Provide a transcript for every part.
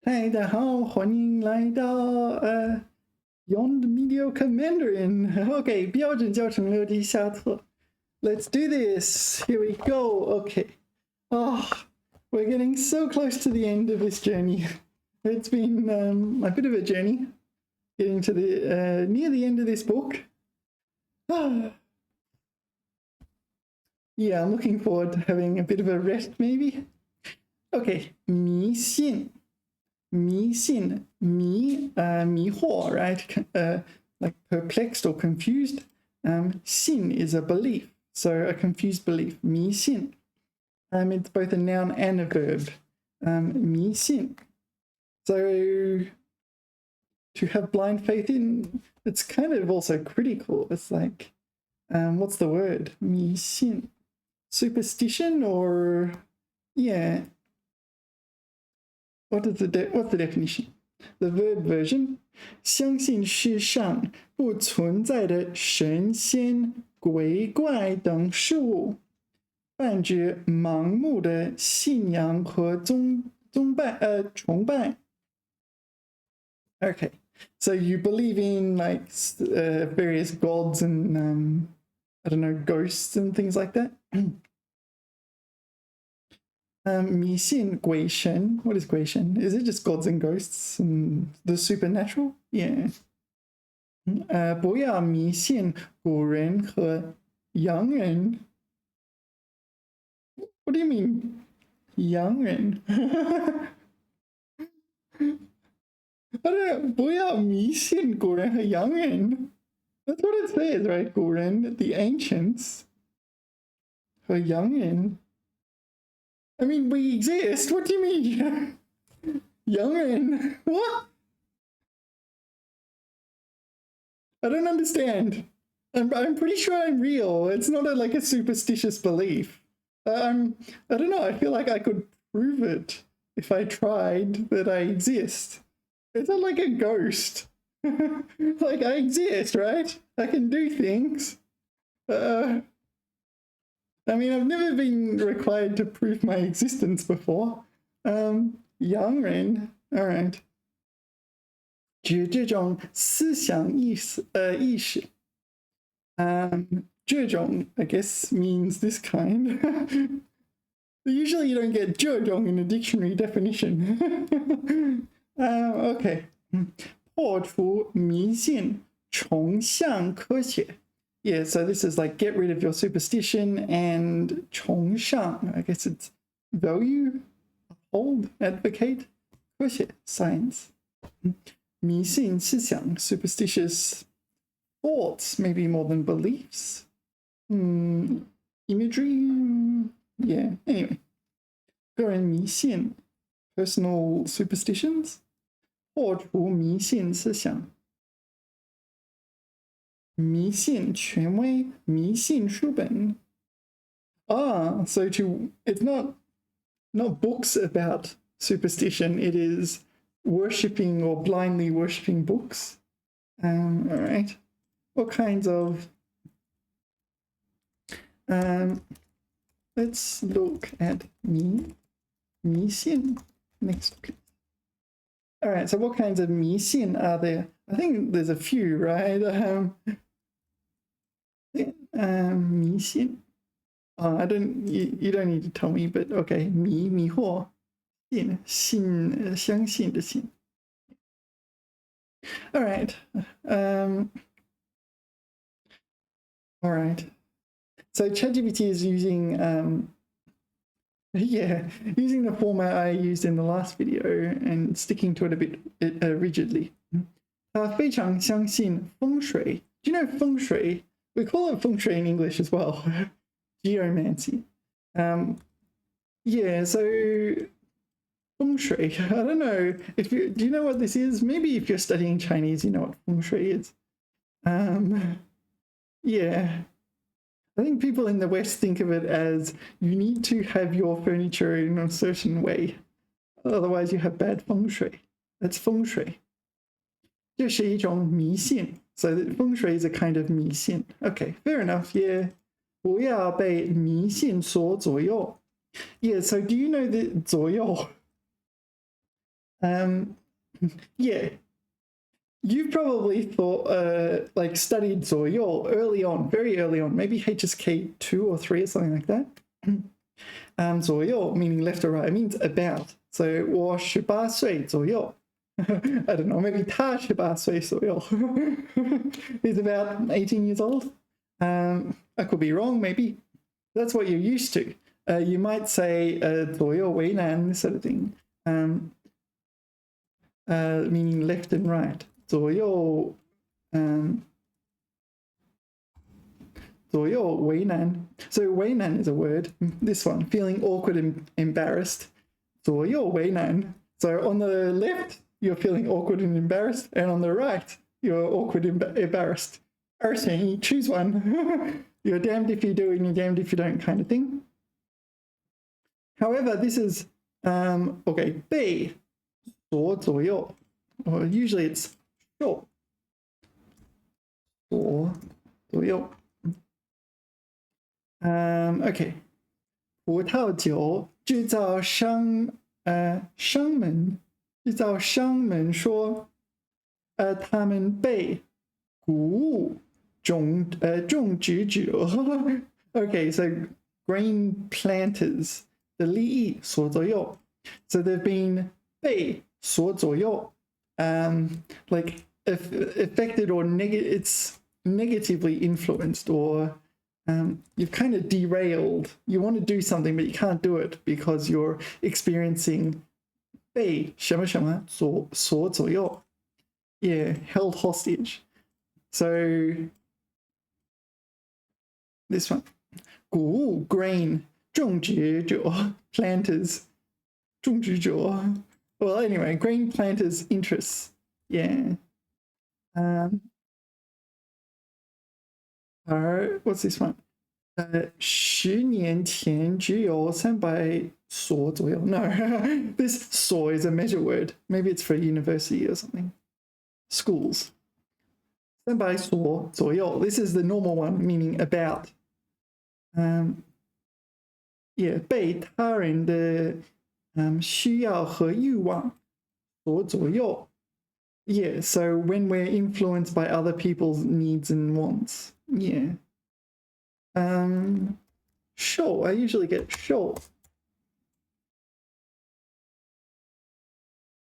嗨，大家好，欢迎来到Beyond Mediocre Mandarin. Okay, 标准教程六第下册. Let's do this. Here we go. Okay. Oh, we're getting so close to the end of this journey. It's been a bit of a journey getting to the near the end of this book. Yeah, I'm looking forward to having a bit of a rest, maybe. Okay, 迷信.迷信,迷惑, right? Like perplexed or confused. 信 is a belief, so a confused belief. 迷信. It's both a noun and a verb. 迷信. So to have blind faith in, it's kind of also critical. It's like, what's the word? 迷信. Superstition or, yeah. What's the definition? The verb version. 相信世上不存在的神仙、鬼怪等事物，泛指盲目的信仰和崇拜. Okay, so you believe in like various gods and I don't know, ghosts and things like that. 迷信鬼神. What is 鬼神? Is it just gods and ghosts and the supernatural? Yeah. 不要迷信古人和洋人. What do you mean? 洋人? I don't know. 不要迷信古人和洋人. That's what it says, right? 古人, the ancients. 和洋人. I mean, we exist. What do you mean? Youngin? What? I don't understand. I'm pretty sure I'm real. It's not like a superstitious belief. I don't know. I feel like I could prove it if I tried that I exist. It's not like a ghost. Like I exist, right? I can do things. I mean, I've never been required to prove my existence before. Youngin, all right. 指这种思想意识. 这种, I guess, means this kind. Usually you don't get 这种 in a dictionary definition. Okay. 破除迷信，崇尚科学. Yeah, so this is like get rid of your superstition and 崇尚, I guess it's value, hold, advocate, 科学, science. 迷信思想, superstitious thoughts, maybe more than beliefs. Imagery, yeah, anyway. 个人迷信, personal superstitions. 破除迷信思想. 迷信权威, 迷信书本. So it's not books about superstition, it is worshipping or blindly worshipping books. All right. What kinds of... let's look at 迷信. Next, please. All right, so what kinds of 迷信 are there? I think there's a few, right? 迷信. I don't. You don't need to tell me, but okay. 迷惑. 信相信的信. All right. All right. So ChatGPT is using using the format I used in the last video and sticking to it a bit rigidly. 非常相信风水. Do you know 风水? We call it 风水 in English as well. Geomancy. Yeah, so 风水. I don't know if do you know what this is? Maybe if you're studying Chinese, you know what 风水 is. Yeah. I think people in the West think of it as you need to have your furniture in a certain way. Otherwise you have bad 风水. That's 风水. 这是一种迷信. So 风水 is a kind of 迷信. Okay, fair enough, yeah. 不要被迷信所左右. Yeah, so do you know the 左右? Yeah, you've probably thought, like studied 左右 early on, very early on, maybe HSK 2 or 3 or something like that. 左右 meaning left or right, it means about. So 我18岁左右 I don't know, maybe 他18岁左右 He's about 18 years old. I could be wrong, maybe. That's what you're used to. You might say 左右为难 this sort of thing, meaning left and right. 左右为难. So 为难 is a word. This one, feeling awkward and embarrassed. 左右为难. So on the left, you're feeling awkward and embarrassed, and on the right, you're awkward and embarrassed. You choose one. You're damned if you do and you're damned if you don't kind of thing. However, this is, okay, 被左左右, or usually it's 受左左右. Okay. 葡萄酒制造商们说，他们被谷物种植者 Okay, so grain planters 的利益所左右. So they've been 被所左右, like affected or it's negatively influenced, or you've kind of derailed. You want to do something, but you can't do it because you're experiencing 被什么什么所左右. Yeah, held hostage. So this one, 谷物 grain 种植者 planters 种植者. Well, anyway, grain planters interests. Yeah. What's this one? 10年前只有300所左右. No, this 所 is a measure word. Maybe it's for university or something. Schools. 300所左右. This is the normal one, meaning about. Yeah, 被他人的需要和欲望所左右. Yeah, so when we're influenced by other people's needs and wants. Yeah. Show. I usually get show.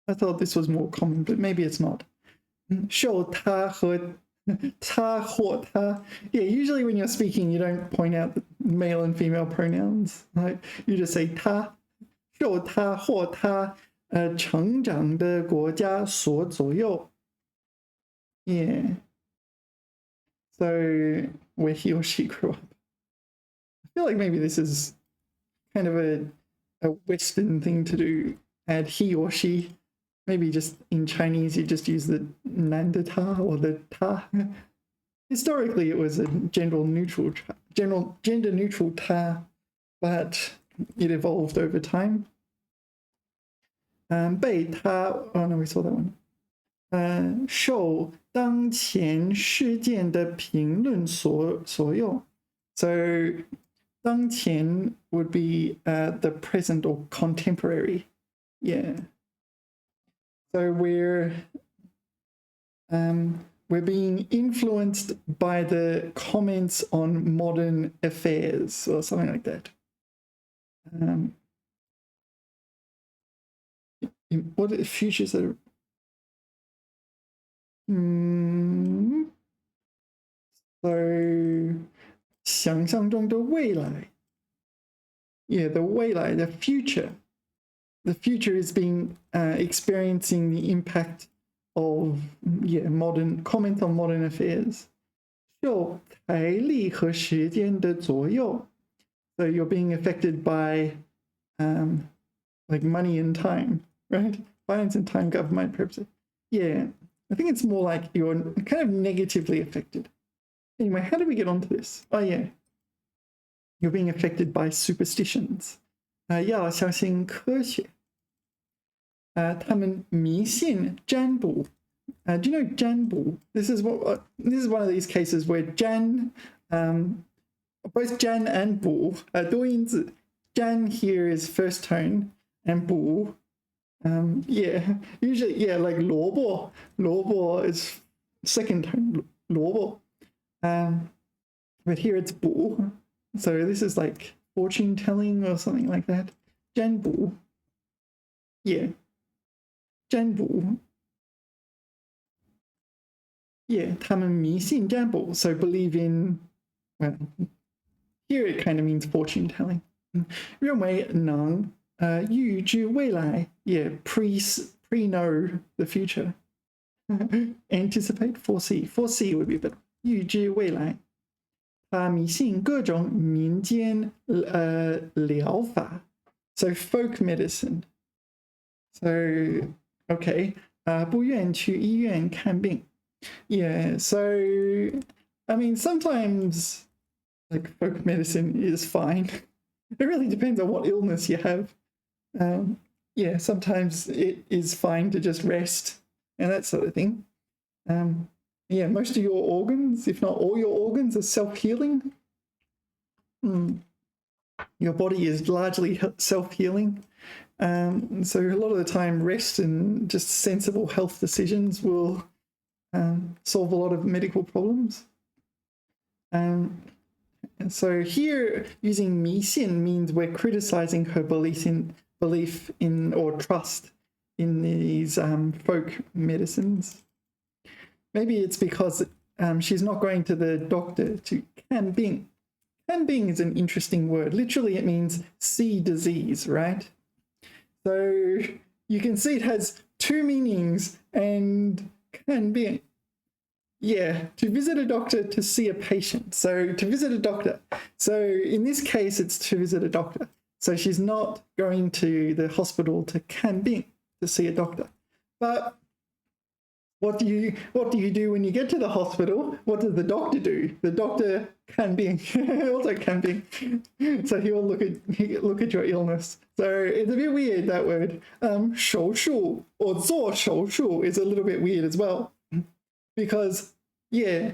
I thought this was more common, but maybe it's not. Show 他和他或他. Yeah, usually when you're speaking, you don't point out the male and female pronouns. Right? You just say 他. 受他或他成长的国家所左右. Yeah. So where he or she grew up. I feel like maybe this is kind of a Western thing to do. Add he or she. Maybe just in Chinese you just use the nanda ta or the ta. Historically it was a gender neutral ta, but it evolved over time. 被他 oh no, we saw that one. 受当前事件的评论所右. So 当前 would be the present or contemporary. Yeah. So we're being influenced by the comments on modern affairs or something like that. What are futures that are... So 想象中的未来. Yeah, the 未来, the future. The future is being experiencing the impact of modern comment on modern affairs. 受财力和时间的左右. So you're being affected by like money and time, right? Finance and time, government purposes. Yeah, I think it's more like you're kind of negatively affected. Anyway, how did we get onto this? Oh yeah, you're being affected by superstitions. 要相信科学. 他们迷信占卜. Do you know 占卜? This is one of these cases where 占, both 占 and 卜 are 多音字. 占 here is first tone, and 卜 Yeah, usually, yeah, like 萝卜 is second tone, 萝卜. But here it's 卜. So this is like fortune telling or something like that. 占卜. Yeah. 占卜. Yeah, 他们迷信占卜. So believe in, well, here it kind of means fortune telling. 认为能预知未来, yeah, pre-know the future. Anticipate, foresee. Foresee would be better. 预知未来. 他迷信各种民间疗法. So folk medicine. So, okay. 不愿去医院看病. Yeah, so, I mean, sometimes like folk medicine is fine. It really depends on what illness you have. Yeah, sometimes it is fine to just rest and that sort of thing. Yeah, most of your organs, if not all your organs, are self-healing. Your body is largely self-healing. So a lot of the time, rest and just sensible health decisions will solve a lot of medical problems. And so here, using 迷信 means we're criticizing her belief in or trust in these folk medicines. Maybe it's because she's not going to the doctor to 看病. 看病 is an interesting word. Literally, it means see disease, right? So you can see it has two meanings, and 看病. Yeah, to visit a doctor, to see a patient. So to visit a doctor. So in this case, it's to visit a doctor. So she's not going to the hospital to 看病, to see a doctor. But what do you do when you get to the hospital? What does the doctor do? The doctor 看病, also 看病. So he'll look at your illness. So it's a bit weird, that word. 手术 or 做手术 is a little bit weird as well. Because, yeah,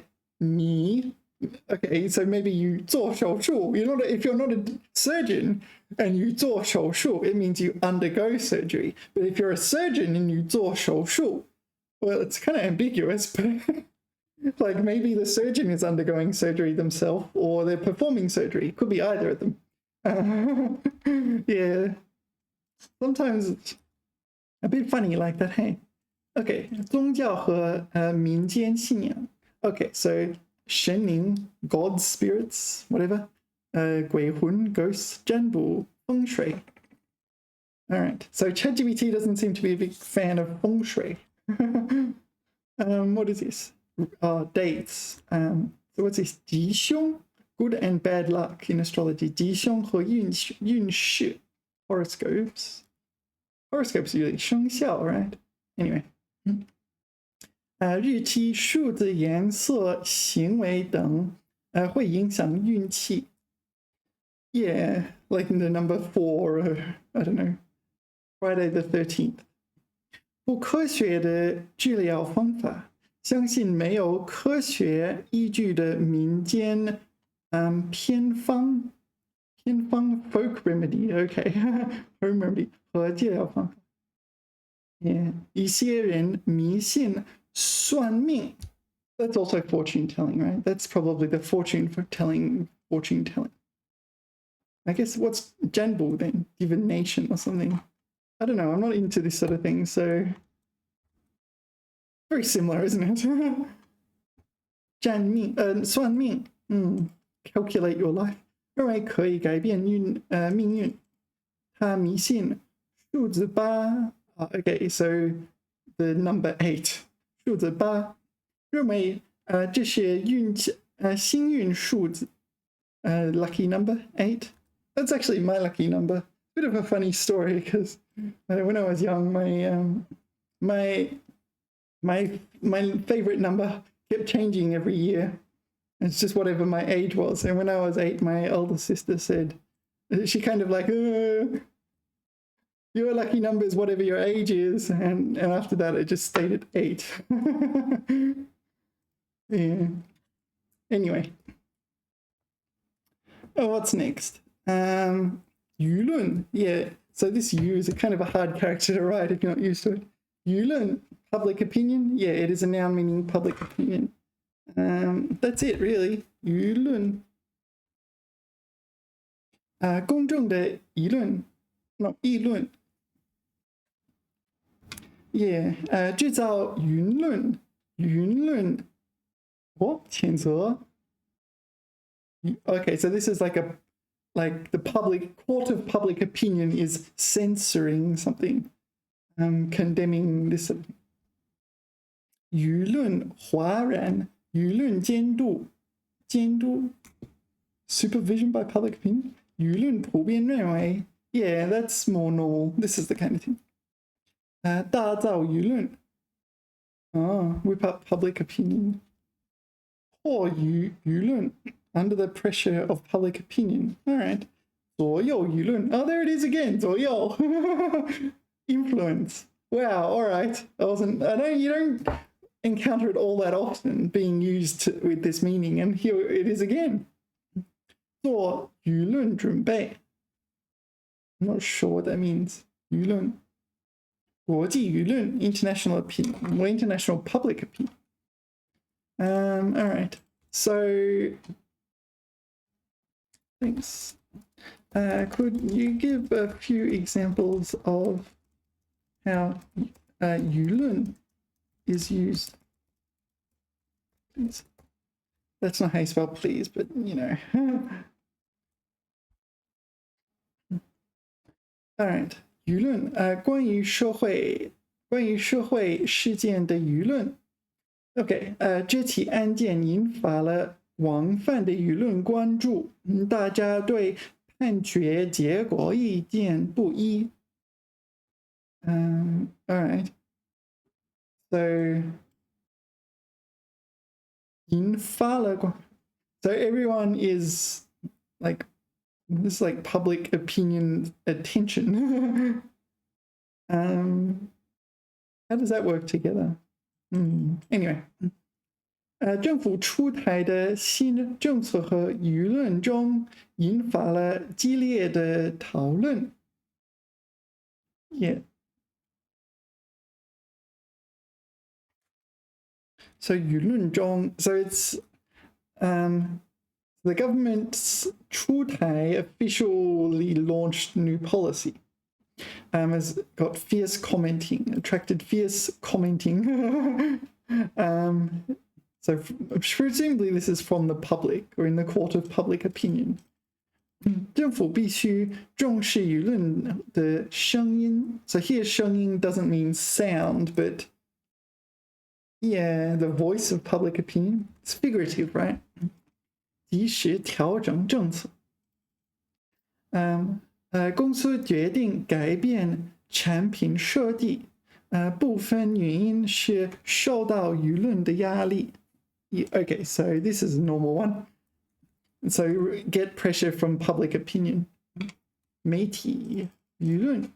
okay, so maybe you 做手术. If you're not a surgeon and you 做手术, it means you undergo surgery. But if you're a surgeon and you 做手术, well, it's kind of ambiguous, but like maybe the surgeon is undergoing surgery themselves or they're performing surgery. It could be either of them. Yeah, sometimes it's a bit funny like that, hey? Okay, 宗教和民间信仰. Okay, so 神灵, gods, spirits, whatever. 鬼魂, ghosts, 占卜, 风水. All right, so ChatGPT doesn't seem to be a big fan of 风水. What is this? Dates. So what's this? 吉凶, good and bad luck in astrology. 吉凶和运势, horoscopes. Horoscopes usually 生肖, right? Anyway. 日期、数字、颜色、行为等会影响运气. Yeah, like the number 4, I don't know, Friday the 13th. 不科学的治疗方法，相信没有科学依据的民间偏方 folk remedy, okay, home remedy 和治疗方法。Yeah, 一些人迷信算命. That's also fortune telling, right? That's probably the fortune telling. I guess what's 占卜 then? Divination or something. I don't know. I'm not into this sort of thing, so very similar, isn't it? 占命, 算命, calculate your life. 认为可以改变命运. 他迷信数字8. Okay, so the number 8. 数字8. 认为这些幸运数字. Lucky number 8. That's actually my lucky number. Bit of a funny story because when I was young, my favorite number kept changing every year. It's just whatever my age was. And when I was 8, my older sister said, she kind of like, your lucky number is whatever your age is. And after that, it just stayed at 8. Yeah. Anyway. Oh, what's next? 舆论, yeah. So this U is a kind of a hard character to write if you're not used to it. 舆论, public opinion. Yeah, it is a noun meaning public opinion. That's it, really. 舆论. 公众的议论 no, 议论 yeah, 制造舆论 what? 谴责 okay, so this is like the public court of public opinion is censoring something, condemning this. 舆论哗然 舆论监督 supervision by public opinion 舆论普遍认为 yeah, that's more normal. This is the kind of thing. 大造舆论 whip up public opinion. 迫于舆论 under the pressure of public opinion. All right. 左右舆论 oh, there it is again. 左右 influence. Wow. All right. You don't encounter it all that often being used with this meaning, and here it is again. 做舆论准备 I'm not sure what that means. 舆论国际舆论 international opinion or international public opinion. All right. So thanks. Could you give a few examples of how 舆论 is used? Please. That's not how you spell please, but you know. All right. 舆论关于社会事件的舆论 OK 这起案件引发了广泛的舆论关注大家对判决结果意见不一 all right so 引发了 so everyone is like this is like public opinion attention. How does that work together? Anyway, 政府出台的新政策和舆论中引发了激烈的讨论。Yeah. So 舆论中 so it's the government's 出台 officially launched new policy has got fierce commenting, attracted fierce commenting. So presumably this is from the public or in the court of public opinion. 政府必须重视舆论的声音 So here 声音 doesn't mean sound, but yeah, the voice of public opinion. It's figurative, right? 及时调整政策。公司决定改变产品设计，部分原因是受到舆论的压力。Okay, so this is a normal one. So get pressure from public opinion. 媒体舆论，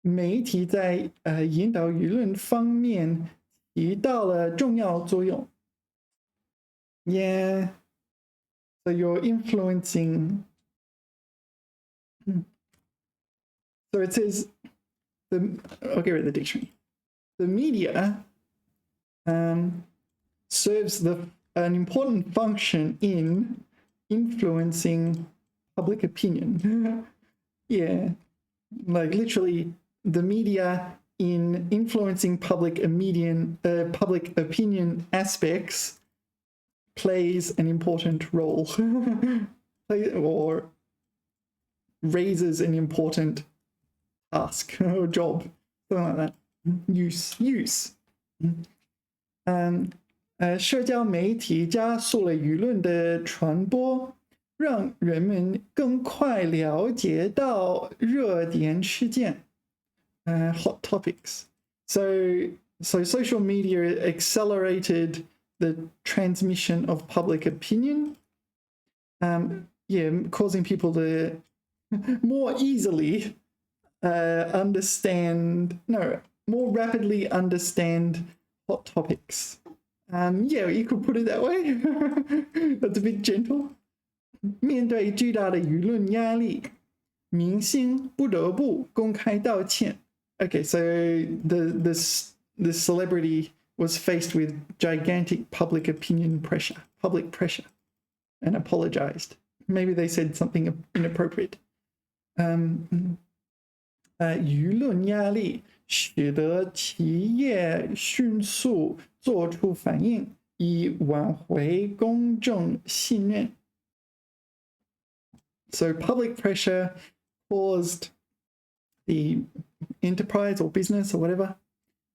媒体在引导舆论方面起到了重要作用。Yeah. So you're influencing. So it says, I'll get rid of the dictionary. The media serves an important function in influencing public opinion. Yeah, like literally the media in influencing public opinion aspects plays an important role or raises an important task or job, something like that. Use. 社交媒体加速了舆论的传播，让人们更快了解到热点事件 hot topics. So social media accelerated the transmission of public opinion, causing people to more easily more rapidly understand hot topics. Yeah, you could put it that way. That's a bit gentle. 面对巨大的舆论压力明星不得不公开道歉. Okay, so this celebrity was faced with gigantic public pressure, and apologized. Maybe they said something inappropriate. 舆论压力使得企业迅速做出反应，以挽回公众信任. So public pressure caused the enterprise or business or whatever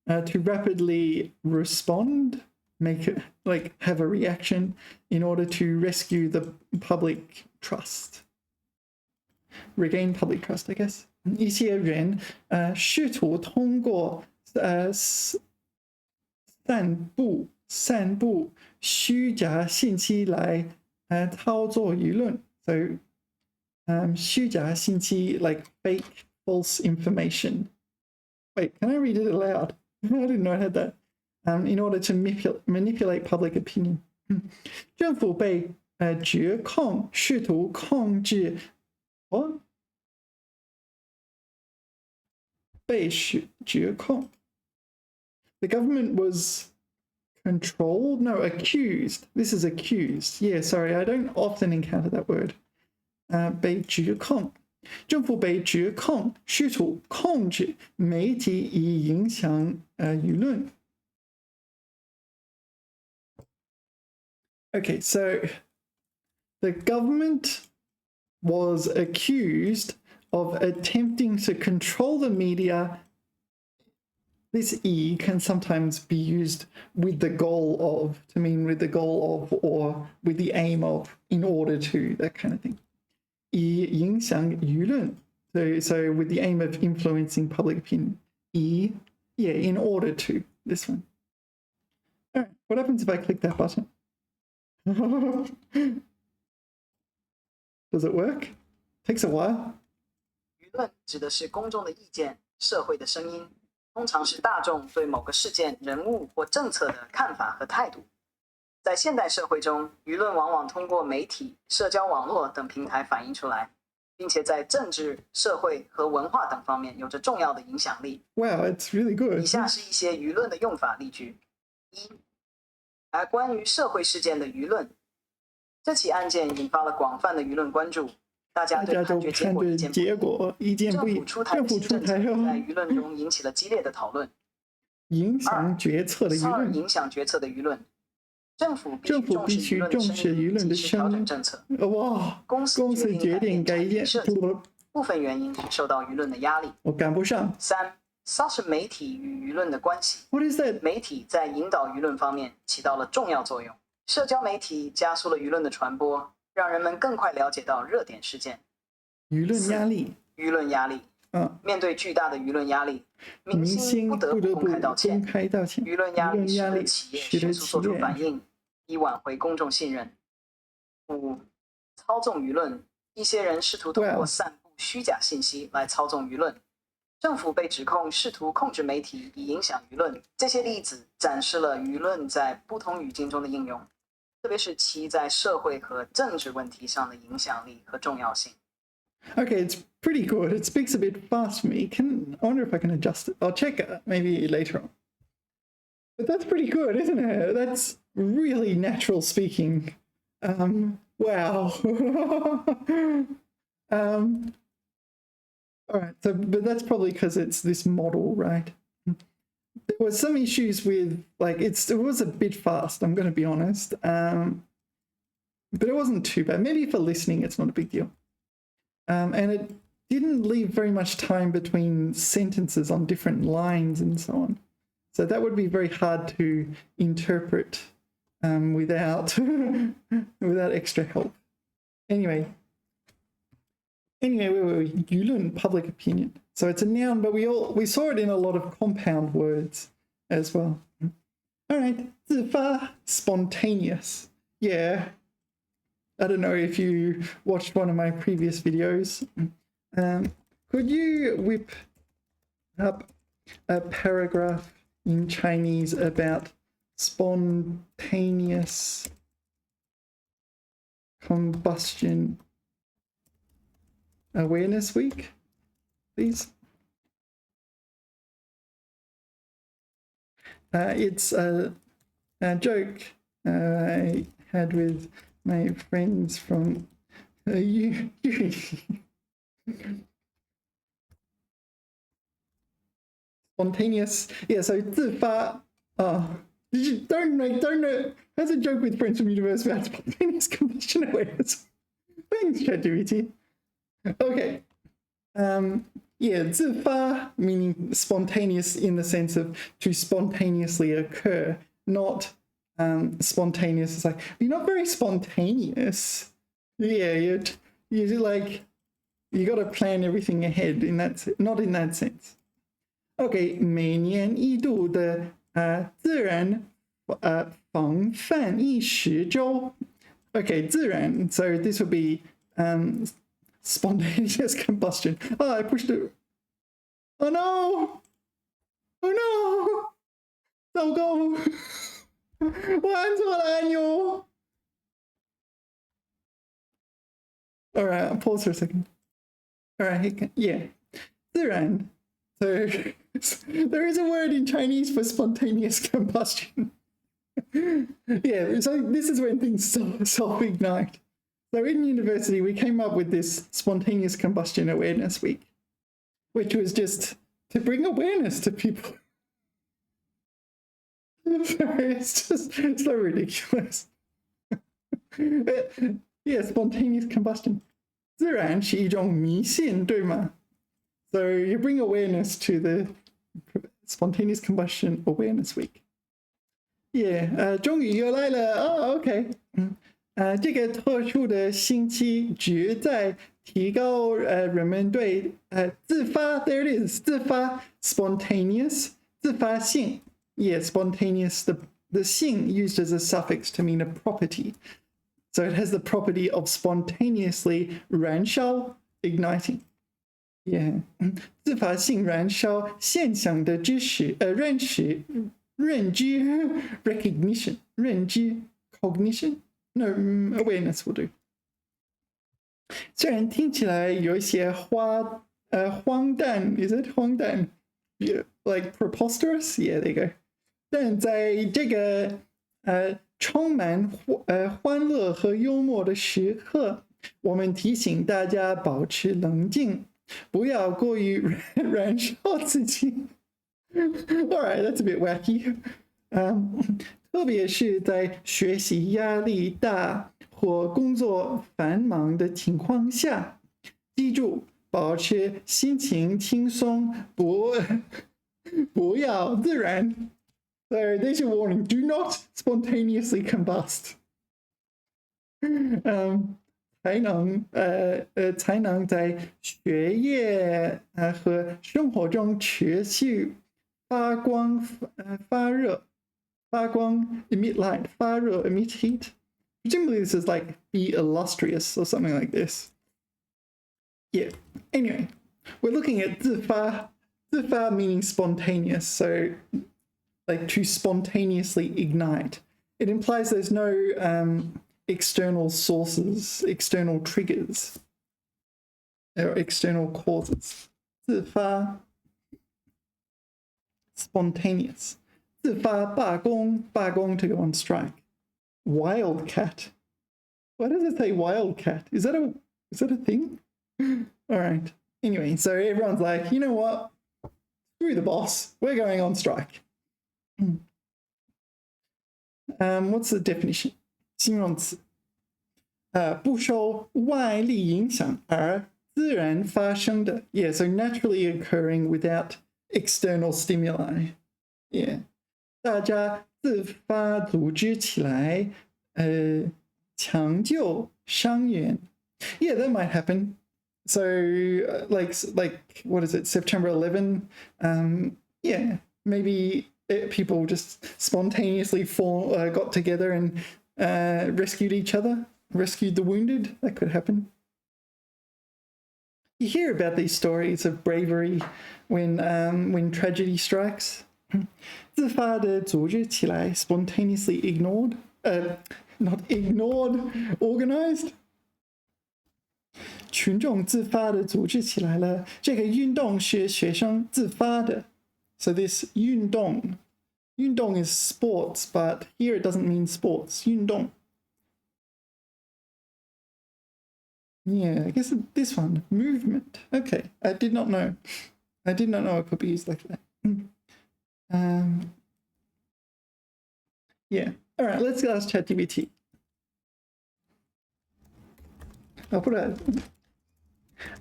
to rapidly respond, make it like have a reaction in order to rescue the public trust, regain public trust, I guess. 一些人试图通过散布虚假信息来操作舆论. So 虚假信息 like fake, false information. Wait, can I read it aloud? I didn't know I had that. In order to manipulate public opinion. 政府被指控试图控制被指控. The government was controlled? No, accused. This is accused. Yeah, sorry, I don't often encounter that word. 被指控. 政府被指控试图控制媒体以影响舆论. Okay, so the government was accused of attempting to control the media. This E can sometimes be used with the goal of, to mean with the goal of, or with the aim of, in order to, that kind of thing. 以影响舆论. So with the aim of influencing public opinion. Yeah, in order to, this one. All right, what happens if I click that button? Does it work? Takes a while. 舆论指的是公众的意见、社会的声音，通常是大众对某个事件、人物或政策的看法和态度。在现代社会中，舆论往往通过媒体、社交网络等平台反映出来，并且在政治、社会和文化等方面有着重要的影响力。Wow, it's really good. 以下是一些舆论的用法例句：一，关于社会事件的舆论，这起案件引发了广泛的舆论关注。大家对判决结果意见不一。政府出台的新政策在舆论中引起了激烈的讨论。影响决策的舆论。影响决策的舆论。政府必须重视舆论的声音，调整政策。哇！公司决定改变设计，部分原因是受到舆论的压力。我赶不上。三，啥是媒体与舆论的关系 ？What is that？ 媒体在引导舆论方面起到了重要作用。社交媒体加速了舆论的传播。让人们更快了解到热点事件。舆论压力。舆论压力。面对巨大的舆论压力，明星不得不公开道歉。舆论压力使得企业迅速做出反应，以挽回公众信任。五，操纵舆论。一些人试图通过散布虚假信息来操纵舆论。政府被指控试图控制媒体以影响舆论。这些例子展示了舆论在不同语境中的应用。特别是其在社会和政治问题上的影响力和重要性。Okay, it's pretty good. It speaks a bit fast for me. I wonder if I can adjust it. I'll check it maybe later on. But that's pretty good, isn't it? That's really natural speaking. Wow. All right, so but that's probably because it's this model, right? There were some issues with, like, it was a bit fast, I'm going to be honest. But it wasn't too bad. Maybe for listening, it's not a big deal. And it didn't leave very much time between sentences on different lines and so on. So that would be very hard to interpret without extra help. Anyway, where were we? 舆论, public opinion. So it's a noun, but we saw it in a lot of compound words as well. All right, 自发, spontaneous. Yeah. I don't know if you watched one of my previous videos. Could you whip up a paragraph in Chinese about spontaneous combustion Awareness Week, please. It's a joke I had with my friends from uni. Spontaneous, yeah, so 自发, don't that's a joke with friends from university about spontaneous combustion awareness. Thanks, ChatGPT. Okay. Yeah, 自发 meaning spontaneous in the sense of to spontaneously occur, not spontaneous. It's like, you're not very spontaneous. Yeah, you're like, you got to plan everything ahead in that, not in that sense. Okay, 每年一度的自然防范意识周. Okay, 自然, so this would be spontaneous combustion. Oh, I pushed it. Oh no! Oh no! 糟糕！我按错了按钮。All right, I'll pause for a second. All right, yeah, 自然. So there is a word in Chinese for spontaneous combustion. Yeah, so this is when things self-ignite. So in university, we came up with this Spontaneous Combustion Awareness Week, which was just to bring awareness to people. Sorry, it's just so ridiculous. Yeah, spontaneous combustion. 自然是一种迷信，对吗? So you bring awareness to the Spontaneous Combustion Awareness Week. Yeah, 终于又来了。Oh, okay. 这个特殊的星期旨在提高人们对自发 there it is 自发 spontaneous 自发性 yeah spontaneous the 性 used as a suffix to mean a property, so it has the property of spontaneously 燃烧 igniting. Yeah, 自发性燃烧现象的知识认识recognition 认知 cognition. No, awareness will do. 虽然听起来有一些荒诞 is it 荒诞 yeah, like preposterous, yeah, there you go. 但在这个充满欢乐和幽默的时刻，我们提醒大家保持冷静，不要过于燃烧自己。All right, that's a bit wacky. 特别是在学习压力大或工作繁忙的情况下，记住保持心情轻松，不要自燃。So there's your warning: do not spontaneously combust. 才能在学业和生活中持续发光发热。发光 emit light, 发热 emit heat. Presumably this is like be illustrious or something like this. Yeah. Anyway, we're looking at 自发 meaning spontaneous, so like to spontaneously ignite. It implies there's no external sources, external triggers, or external causes. 自发 spontaneous. 自发罢工 to go on strike. Wildcat. Why does it say wildcat? Is that a thing? All right. Anyway, so everyone's like, you know what? Screw the boss. We're going on strike. What's the definition? 形容词。不受外力影响而自然发生的. Yeah, so naturally occurring without external stimuli. Yeah. 大家自发组织起来，抢救伤员. Yeah, that might happen. So, like, what is it? September 11. Yeah, maybe people just spontaneously got together and rescued each other, rescued the wounded. That could happen. You hear about these stories of bravery when tragedy strikes. 自发的组织起来 spontaneously ignored, not ignored, organized. 群众自发的组织起来了。这个运动是学生自发的。So this 运动 is sports, but here it doesn't mean sports. 运动 Yeah, I guess this one, movement. Okay, I did not know. I did not know it could be used like that. Yeah. All right, let's ask ChatGPT. I'll put it.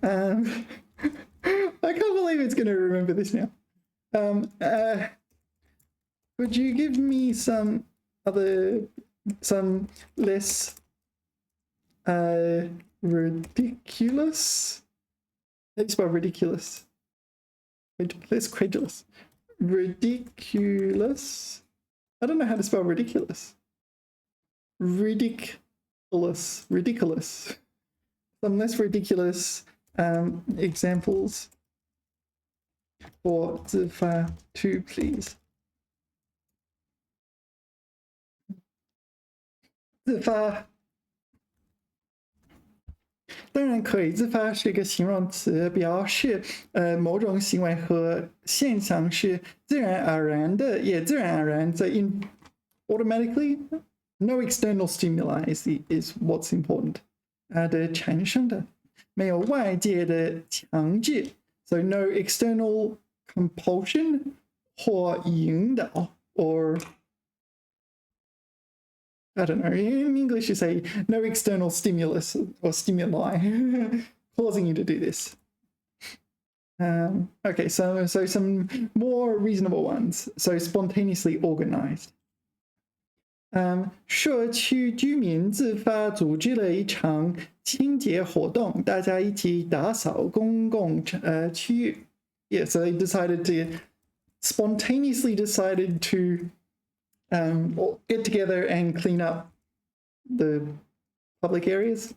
I can't believe it's going to remember this now. Would you give me some less ridiculous? How do you spell ridiculous? Less credulous. Ridiculous. I don't know how to spell ridiculous. Ridiculous. Some less ridiculous examples for 自发 2, please. 自发当然可以，自发是一个形容词，表示某种行为和现象是自然而然的，也自然而然在 automatically no external stimuli is what's important 的产生的，没有外界的强制 ，so no external compulsion 或引导 or I don't know. In English, you say no external stimulus or stimuli causing you to do this. Okay, so some more reasonable ones. So spontaneously organized. 社区居民自发组织了一场清洁活动，大家一起打扫公共区域。Yeah, so they spontaneously decided to get together and clean up the public areas.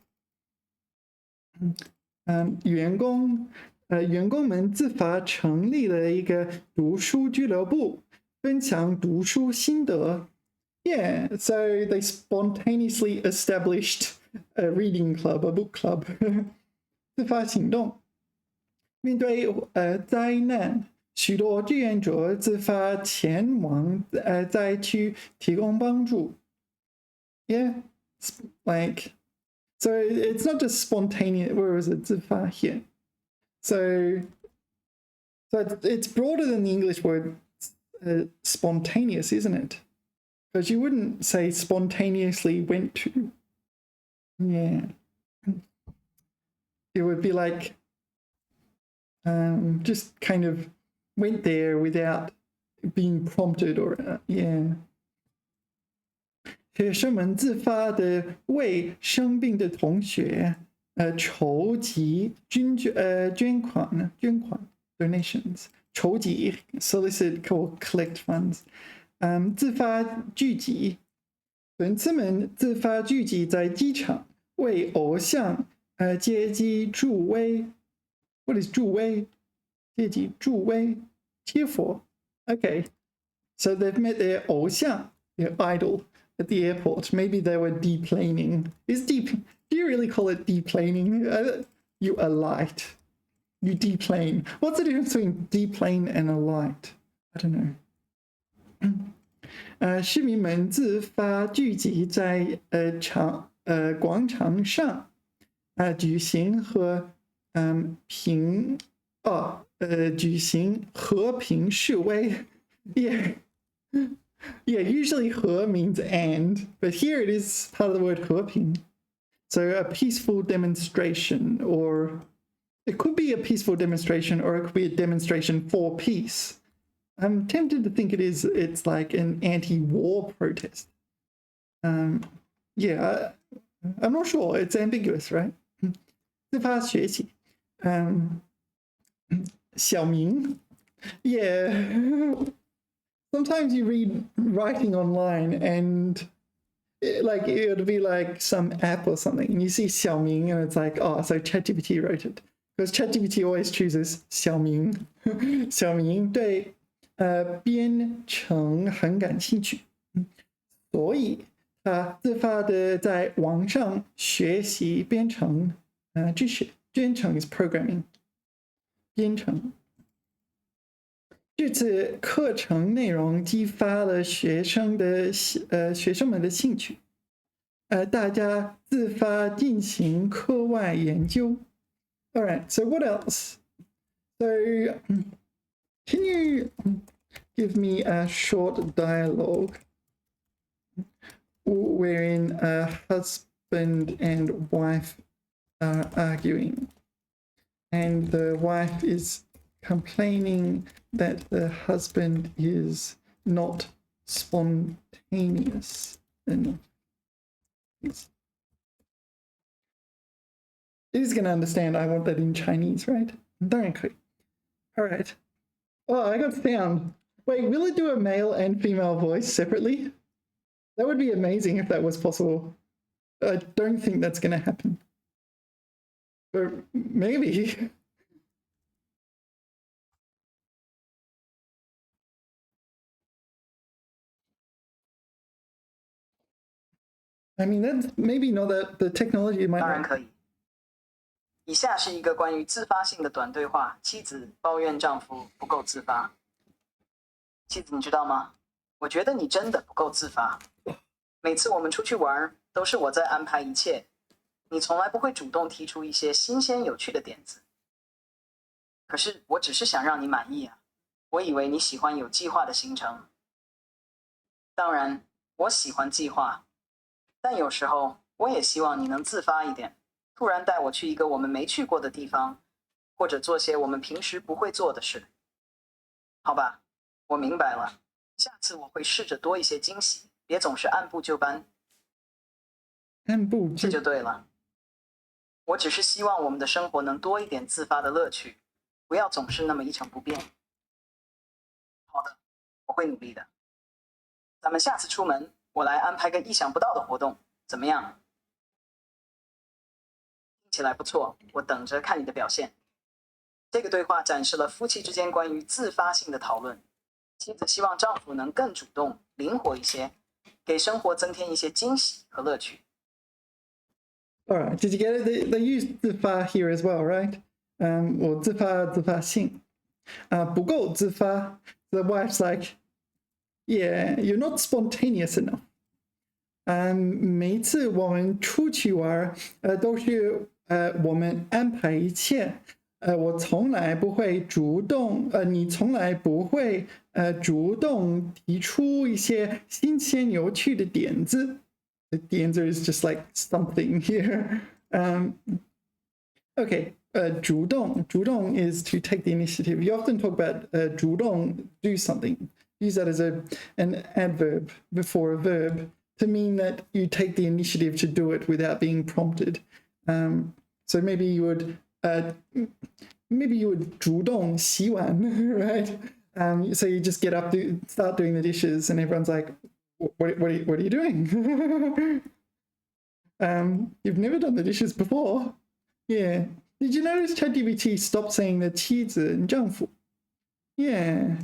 员工们自发成立了一个读书俱乐部，分享读书心得。Yeah, so they spontaneously established a reading club, a book club. 自发行动。面对灾难。许多志愿者自发前往灾区提供帮助。Yeah, like, so it's not just spontaneous. Where is it? 自发 here. So it's broader than the English word spontaneous, isn't it? Because you wouldn't say spontaneously went to. Yeah. It would be like just kind of went there without being prompted or yeah. 学生们自发的为生病的同学筹集捐款 donations 筹集 solicit or collect funds 自发聚集粉丝们自发聚集在机场为偶像接机助威 What is 助威接机助威 cheer for. Okay, so they've met their 偶像 their idol at the airport. Maybe they were deplaning. Do you really call it deplaning? You alight. You deplane. What's the difference between deplane and alight? I don't know. 市民们自发聚集在广场上举行和平示威 Yeah, usually 和 means and, but here it is part of the word 和平 So a peaceful demonstration, or it could be a peaceful demonstration, or it could be a demonstration for peace. I'm tempted to think it's like an anti-war protest. Yeah, I'm not sure. It's ambiguous, right? 自发学习 小明 Yeah. Sometimes you read writing online and it would be like some app or something and you see 小明 and it's like, oh, so ChatGPT wrote it. Because ChatGPT always chooses 小明小明对编程很感兴趣所以他自发的在网上学习编程知识编程 is programming， 编程。这次课程内容激发了学生们的兴趣，大家自发进行课外研究。All right, so what else? So, can you give me a short dialogue wherein a husband and wife are arguing, and the wife is complaining that the husband is not spontaneous enough? It is going to understand I want that in Chinese, right? 当然可以. All right. Oh, I got sound. Wait, will it do a male and female voice separately? That would be amazing if that was possible. I don't think that's going to happen. But maybe. I mean, that's maybe not that the technology might. 当然可以。以下是一个关于自发性的短对话。妻子抱怨丈夫不够自发。妻子，你知道吗？我觉得你真的不够自发。每次我们出去玩，都是我在安排一切，你从来不会主动提出一些新鲜有趣的点子。可是我只是想让你满意啊，我以为你喜欢有计划的行程。当然，我喜欢计划。但有时候我也希望你能自发一点，突然带我去一个我们没去过的地方，或者做些我们平时不会做的事。好吧，我明白了，下次我会试着多一些惊喜，别总是按部就班。这就对了。我只是希望我们的生活能多一点自发的乐趣，不要总是那么一成不变。好的，我会努力的。咱们下次出门，我来安排个意想不到的活动，怎么样？听起来不错，我等着看你的表现。这个对话展示了夫妻之间关于自发性的讨论。妻子希望丈夫能更主动、灵活一些，给生活增添一些惊喜和乐趣。All right, did you get it? They use 自发 here as well, right? 我自发性，不够自发。The wife's like, yeah, you're not spontaneous enough. 每一次我们出去玩，都是我们安排一切。我从来不会主动，你从来不会主动提出一些新鲜有趣的点子。The answer is just like something here. Okay, 主动 is to take the initiative. You often talk about 主动 do something. Use that as an adverb before a verb to mean that you take the initiative to do it without being prompted. So maybe you would 主动洗碗, right? So you just get up, start doing the dishes, and everyone's like, what are you doing? You've never done the dishes before. Yeah. Did you notice ChatGPT stopped saying the 妻子 and 丈夫? Yeah.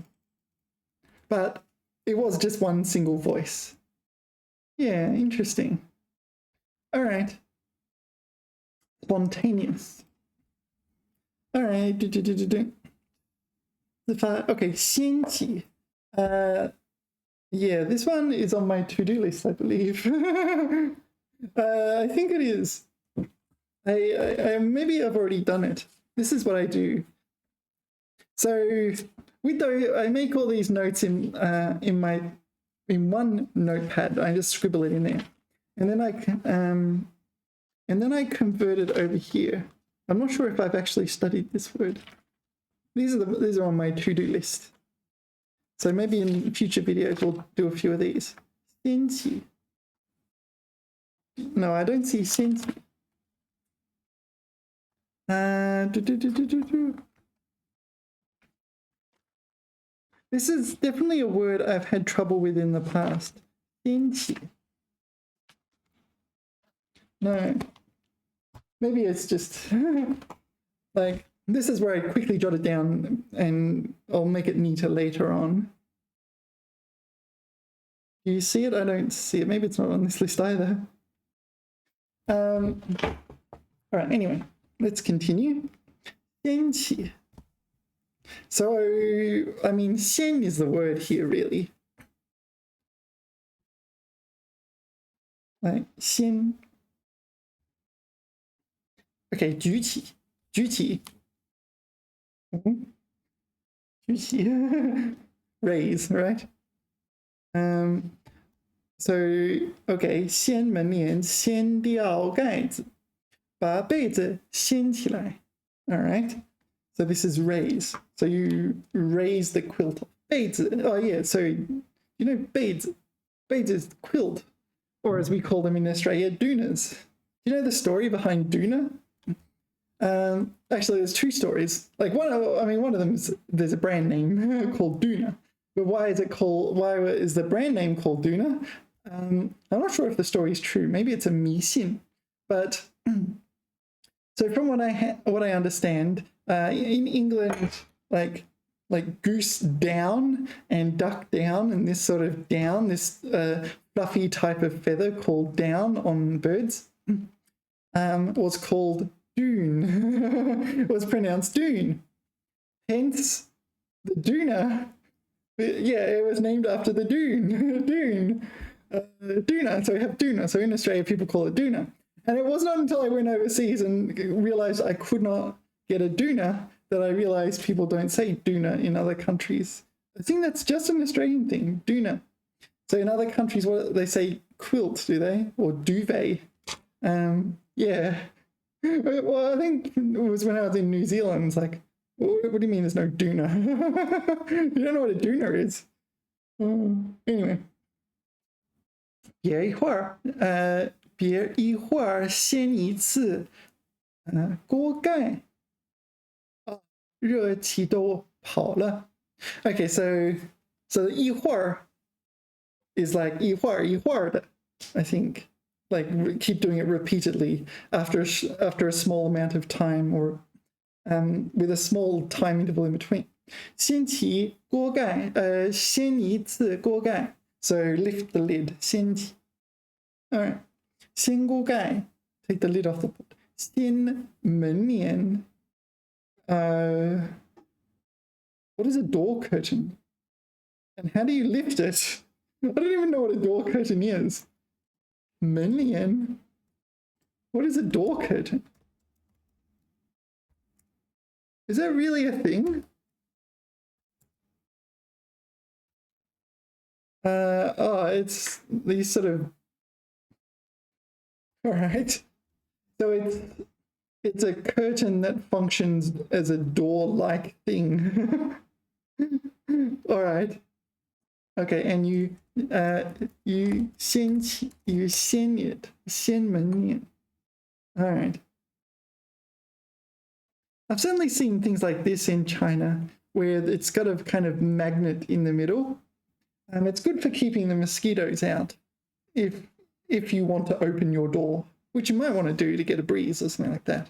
But it was just one single voice. Yeah, interesting. All right. Spontaneous. All right. Okay, 掀起. Yeah, this one is on my to-do list, I believe. I think it is. I maybe I've already done it. This is what I do. So I make all these notes in one notepad. I just scribble it in there, and then I convert it over here. I'm not sure if I've actually studied this word. These are on my to-do list. So maybe in future videos we'll do a few of these. 掀起. No, I don't see 掀起. This is definitely a word I've had trouble with in the past. 掀起. No. Maybe it's just like, this is where I quickly jot it down and I'll make it neater later on. Do you see it? I don't see it. Maybe it's not on this list either. All right, anyway. let's continue. 掀起. So, I mean, 掀 is the word here, really. Like, 掀. Okay, 举起. 举起. 举起. Raise, right? So, okay, 掀门帘,掀掉盖子,把被子掀起来. All right? So this is raise. So you raise the quilt. 被子. Oh yeah, so you know 被子. 被子 is quilt, or as we call them in Australia, doonas. Do you know the story behind doona? Actually, there's two stories. Like one of them is there's a brand name called Doona. But why is the brand name called Doona? I'm not sure if the story is true. Maybe it's a 迷信. But so from what I understand, in England, like goose down and duck down, and this sort of down, this fluffy type of feather called down on birds, was called dune. It was pronounced dune. Hence, the doona. Yeah, it was named after the dune. Dune. Doona. So we have doona. So in Australia, people call it doona. And it was not until I went overseas and realized I could not get a doona that I realized people don't say doona in other countries. I think that's just an Australian thing, doona. So in other countries, what they say quilt, do they? Or duvet. Yeah. Well, I think it was when I was in New Zealand. It's like, what do you mean there's no doona? You don't know what a doona is. Anyway. 别一会儿掀一次锅盖热气都跑了 Okay, so 一会儿 is like 一会儿的 I think, like keep doing it repeatedly after a small amount of time, or with a small time interval in between. 掀起锅盖掀一次锅盖 So lift the lid. 掀起 Alright. 掀锅盖 Take the lid off the pot. 掀门帘 What is a door curtain? And how do you lift it? I don't even know what a door curtain is. 门帘 What is a door curtain? Is that really a thing? It's these sort of... All right. So it's a curtain that functions as a door-like thing. All right. Okay, and you 掀it, 掀门帘. All right. I've certainly seen things like this in China, where it's got a kind of magnet in the middle. It's good for keeping the mosquitoes out if you want to open your door, which you might want to do to get a breeze or something like that.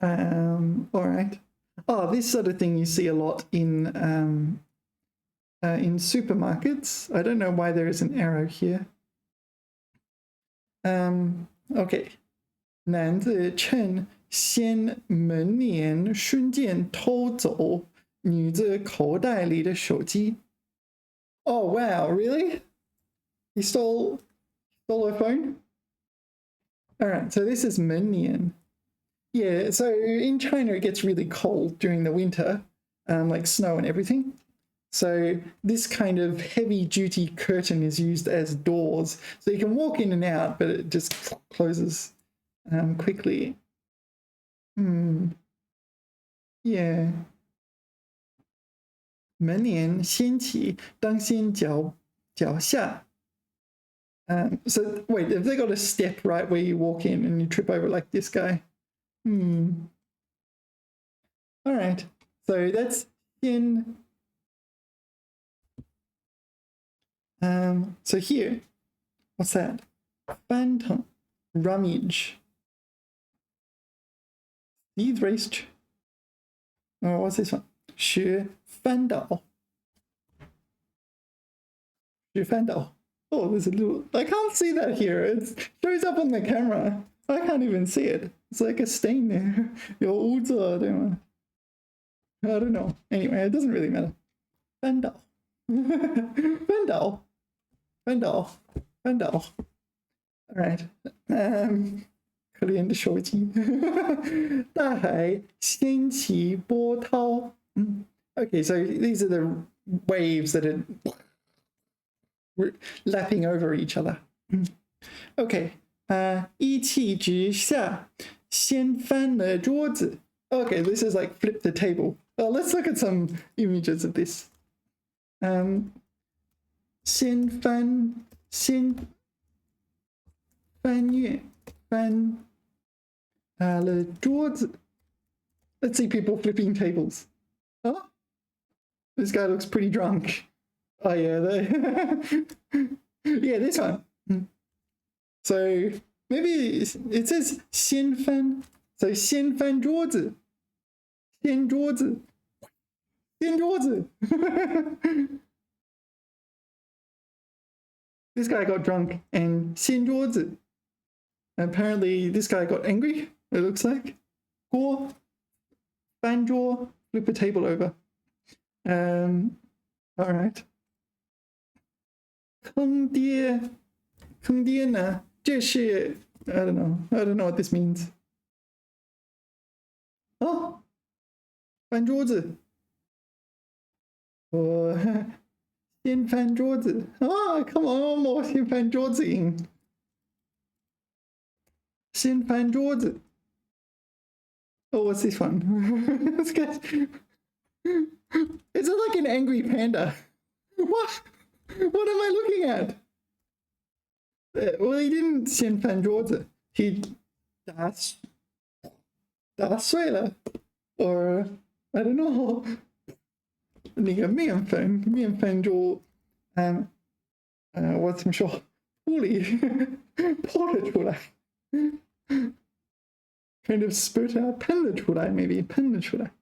All right. Oh, this sort of thing you see a lot in supermarkets. I don't know why there is an arrow here. Okay. 男子趁掀门帘瞬间偷走女子口袋里的手机 Oh, wow, really? He stole her phone? All right, so this is 门帘 Yeah, so in China it gets really cold during the winter, like snow and everything. So this kind of heavy-duty curtain is used as doors. So you can walk in and out, but it just closes quickly. Yeah. 门帘掀起，当先脚下。So wait, have they got a step right where you walk in and you trip over like this guy? All right, so that's in. So here, what's that? 翻腾 rummage. These race. Oh, what's this one? 学翻倒. 学翻倒. Oh, there's a little, I can't see that here. It shows up on the camera. I can't even see it. It's like a stain there. 有污渍对吗? I don't know. Anyway, it doesn't really matter. 翻倒. 翻倒. 翻倒. 翻倒. All right. 可怜的手机。大海掀起波涛。Okay, so these are the waves that are lapping over each other. Okay. 一气之下，掀翻了桌子。Okay, this is like flip the table. Let's look at some images of this. 掀翻越翻了桌子。Let's see people flipping tables. Oh, this guy looks pretty drunk. Oh yeah, yeah, this one. So maybe it says 掀翻, so 掀翻桌子, 掀桌子, 掀桌子. This guy got drunk and 掀桌子. Apparently this guy got angry, it looks like. 锅, 翻桌, flip a table over. All right. 坑爹呢? 这是 I don't know what this means. Oh, 翻桌子. 我先翻桌子. Oh, come on, 我先翻桌子赢. 先翻桌子. Oh, what's this one? This guy's... Is it like an angry panda? What? What am I looking at? Well, he didn't 先翻桌子. He 打碎了. Or, I don't know. 那个面粉就我怎么说铺里泼了出来 kind of spurt out 喷了出来 maybe 喷了出来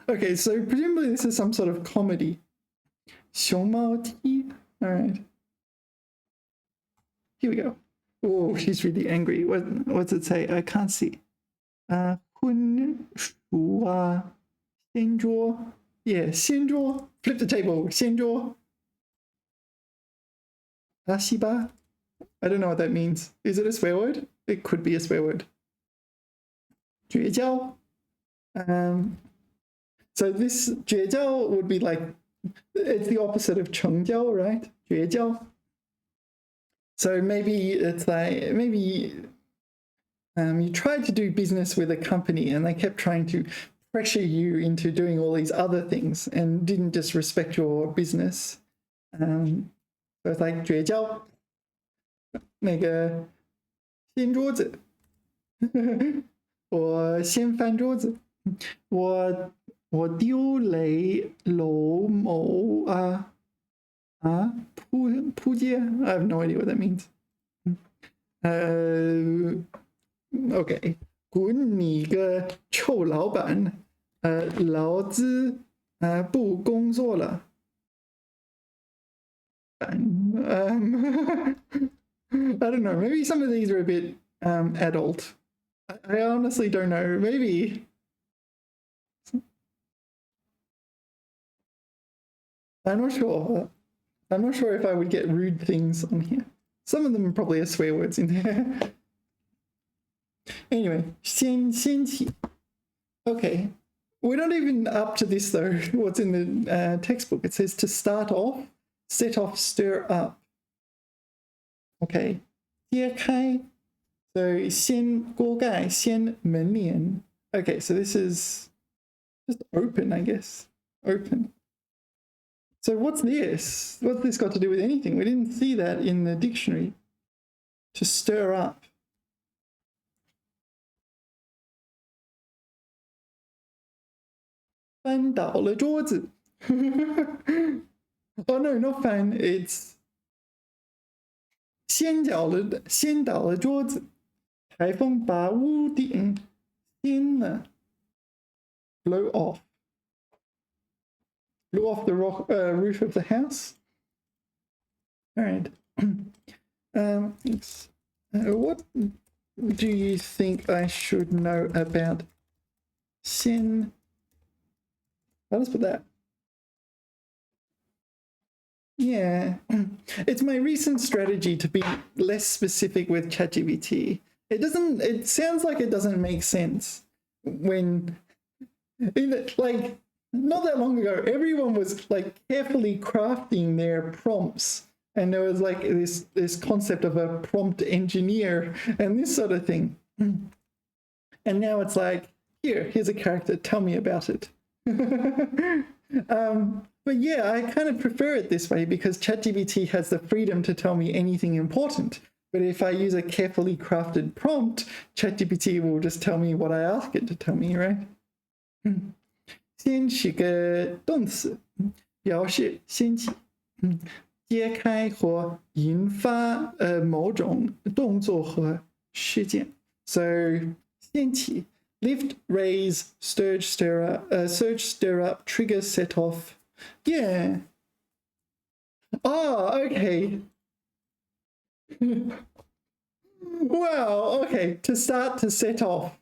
okay, so presumably this is some sort of comedy 熊猫踢 all right, here we go. Oh, she's really angry. What's it say? I can't see. 荤熟啊，掀桌 yeah, 掀桌 flip the table 掀桌阿西巴 I don't know what that means. Is it a swear word? It could be a swear word. 绝交 so this 绝交 would be like, it's the opposite of 成交, right? 绝交 so maybe it's like, maybe you tried to do business with a company and they kept trying to pressure you into doing all these other things and didn't just respect your business. So it's like 绝交那个掀桌子我先翻桌子我丢雷楼某扑街 I have no idea what that means. Okay, 滚你个臭老板劳资不工作了I don't know, maybe some of these are a bit adult. I honestly don't know, maybe I'm not sure if I would get rude things on here. Some of them probably are swear words in there. Anyway, 先起 okay, we're not even up to this though. What's in the textbook? It says to start off, set off, stir up. Okay, 揭开 so 掀锅盖掀门帘 okay, so this is just open, I guess. Open. So what's this? What's this got to do with anything? We didn't see that in the dictionary. To stir up. "翻倒了桌子." Oh no, not 翻, it's 掀倒了桌子. 台风把屋顶掀了 blow off. blew off the roof of the house. All right. What do you think I should know about Xin? Let's put that. Yeah, it's my recent strategy to be less specific with ChatGPT. It sounds like it doesn't make sense when, like, not that long ago, everyone was like carefully crafting their prompts. And there was like this concept of a prompt engineer and this sort of thing. And now it's like, here's a character, tell me about it. But yeah, I kind of prefer it this way because ChatGPT has the freedom to tell me anything important. But if I use a carefully crafted prompt, ChatGPT will just tell me what I ask it to tell me, right? 先取个动词，表示掀起、揭开或引发某种动作和事件。So 掀起 lift, raise, surge, stir up, trigger, set off. Yeah. Oh, okay. Wow, okay. To start, to set off.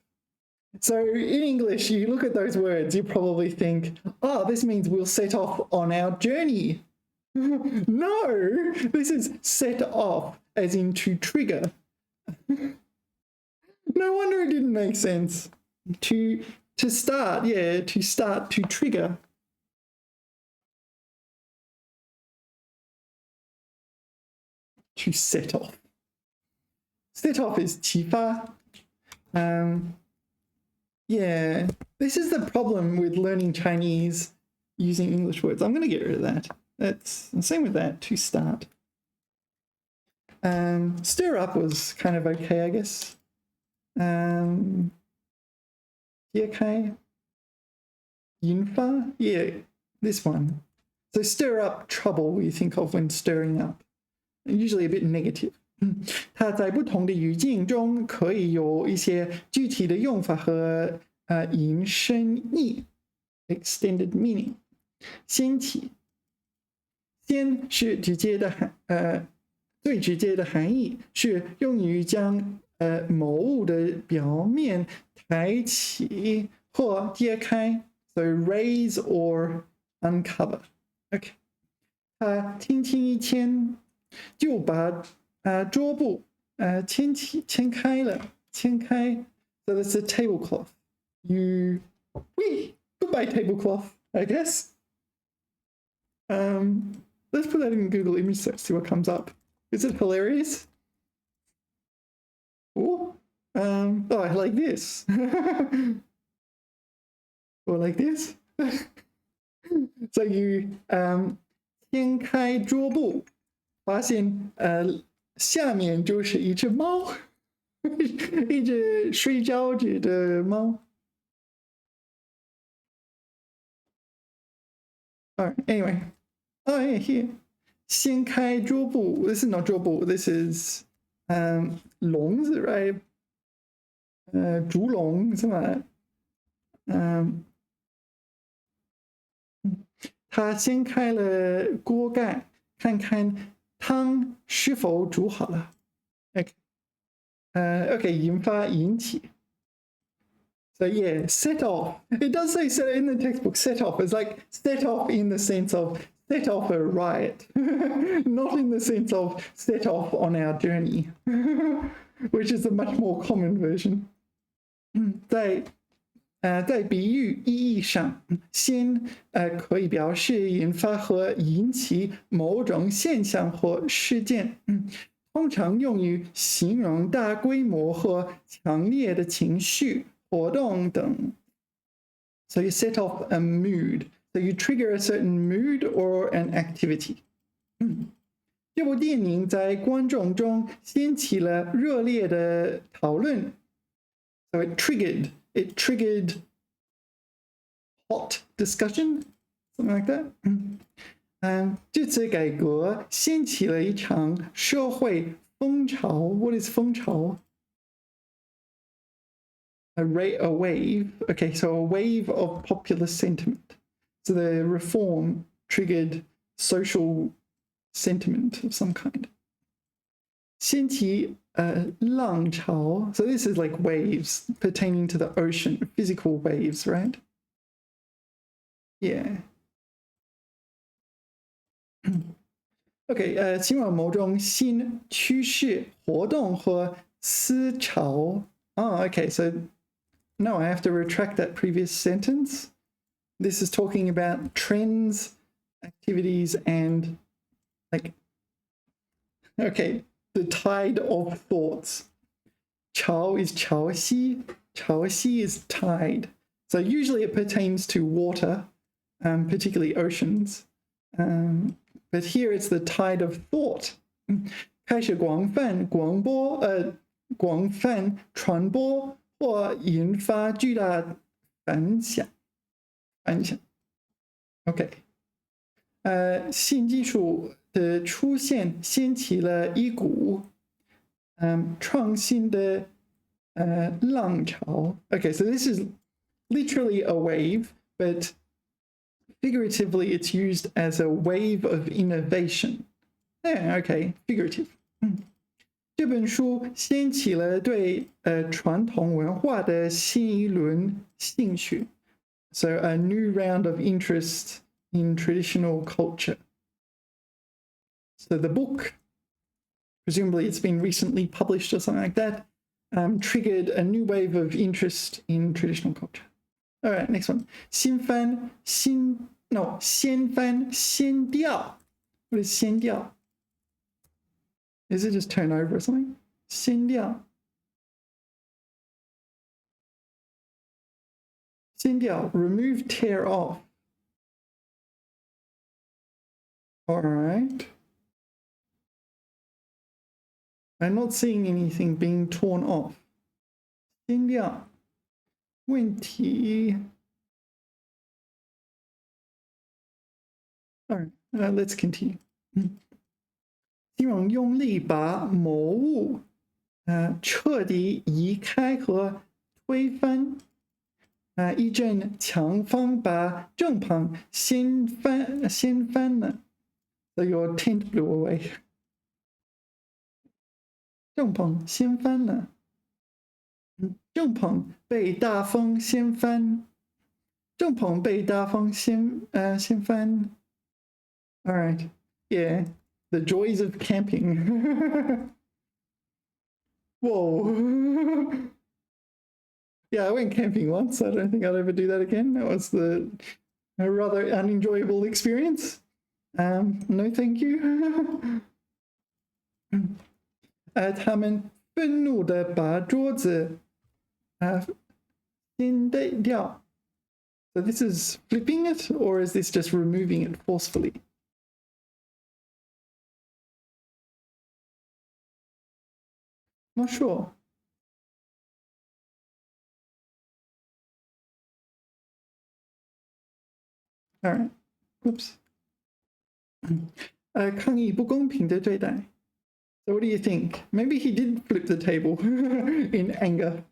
So in English, you look at those words, you probably think, oh, this means we'll set off on our journey. No, this is set off, as in to trigger. No wonder it didn't make sense. To start, yeah, to start, to trigger. To set off. Set off is 启发. Yeah, this is the problem with learning Chinese using English words. I'm going to get rid of that. That's the same with that, to start. Stir up was kind of okay, I guess. 揭开, 引发, yeah, this one. So stir up trouble we think of when stirring up. Usually a bit negative. 它在不同的语境中可以有一些具体的用法和引申义 extended meaning。掀起，掀是最直接的含义，是用于将某物的表面抬起或揭开 ，so raise or uncover。OK， 它轻轻一牵，就把桌布牵开了，牵开。So that's a tablecloth. Goodbye tablecloth, I guess. Let's put that in Google image search, see what comes up. Is it hilarious? Oh, I like this. Or like this. So you 掀开桌布，发现下面就是一只猫，一只睡觉着的猫。Alright, anyway. Oh yeah, here. 掀开桌布. This is not 桌布, this is 笼子, right? 竹笼, something like that. 他掀开了锅盖，看看汤是否煮好了。Okay, 引发引起。So yeah, set off. It does say set in the textbook. Set off. It's like set off in the sense of set off a riot, not in the sense of set off on our journey, which is a much more common version. 在比喻意义上，先可以表示引发和引起某种现象或事件，通常用于形容大规模或强烈的情绪、活动等。So you set off a mood. So you trigger a certain mood or an activity. 这部电影在观众中掀起了热烈的讨论。So it triggered hot discussion, something like that. 这次改革掀起了一场社会风潮。What is 风潮？ A wave. Okay, so a wave of popular sentiment. So the reform triggered social sentiment of some kind. 掀起浪潮. So this is like waves pertaining to the ocean, physical waves, right? Yeah. Okay, 进入某种新趋势、活动和思潮. Oh, okay, so no, I have to retract that previous sentence. This is talking about trends, activities, and like, okay, the tide of thoughts. 潮 is 潮汐, 潮汐 is tide. So usually it pertains to water, particularly oceans. But here it's the tide of thought. 开始广泛传播或引发巨大反响。OK， 新技术的出现掀起了一股创新的浪潮. Okay, so this is literally a wave, but figuratively it's used as a wave of innovation. Yeah, okay, figurative. 这本书掀起了对传统文化的新一轮兴趣. So a new round of interest in traditional culture. So the book, presumably it's been recently published or something like that, triggered a new wave of interest in traditional culture. All right, next one. 先翻先调. What is 先调? Is it just turn over or something? 先调. 先调, remove, tear off. All right. I'm not seeing anything being torn off. 先调. 问题. All right, let's continue. 金融用力把某物彻底移开和推翻。一阵强风把正旁掀翻了。So your tent blew away. 正旁掀翻了。正旁被大风掀翻。正旁被大风掀翻。All right, yeah, the joys of camping. Whoa. Yeah, I went camping once. I don't think I'll ever do that again. That was a rather unenjoyable experience. No, thank you. 他们愤怒地把桌子掀掉. So this is flipping it, or is this just removing it forcefully? Not sure. All right. Oops. 抗议不公平的对待. So what do you think? Maybe he did flip the table in anger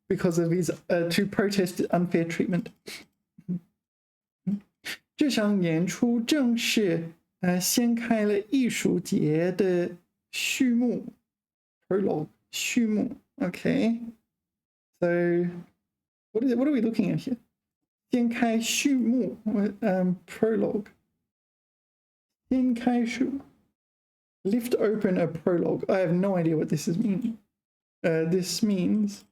because of his to protest unfair treatment. 这场演出正式掀开了艺术节的序幕 prologue 序幕 Okay, so what are we looking at here? 掀开序幕 prologue 掀开序 lift open a prologue. I have no idea what this is meaning. This means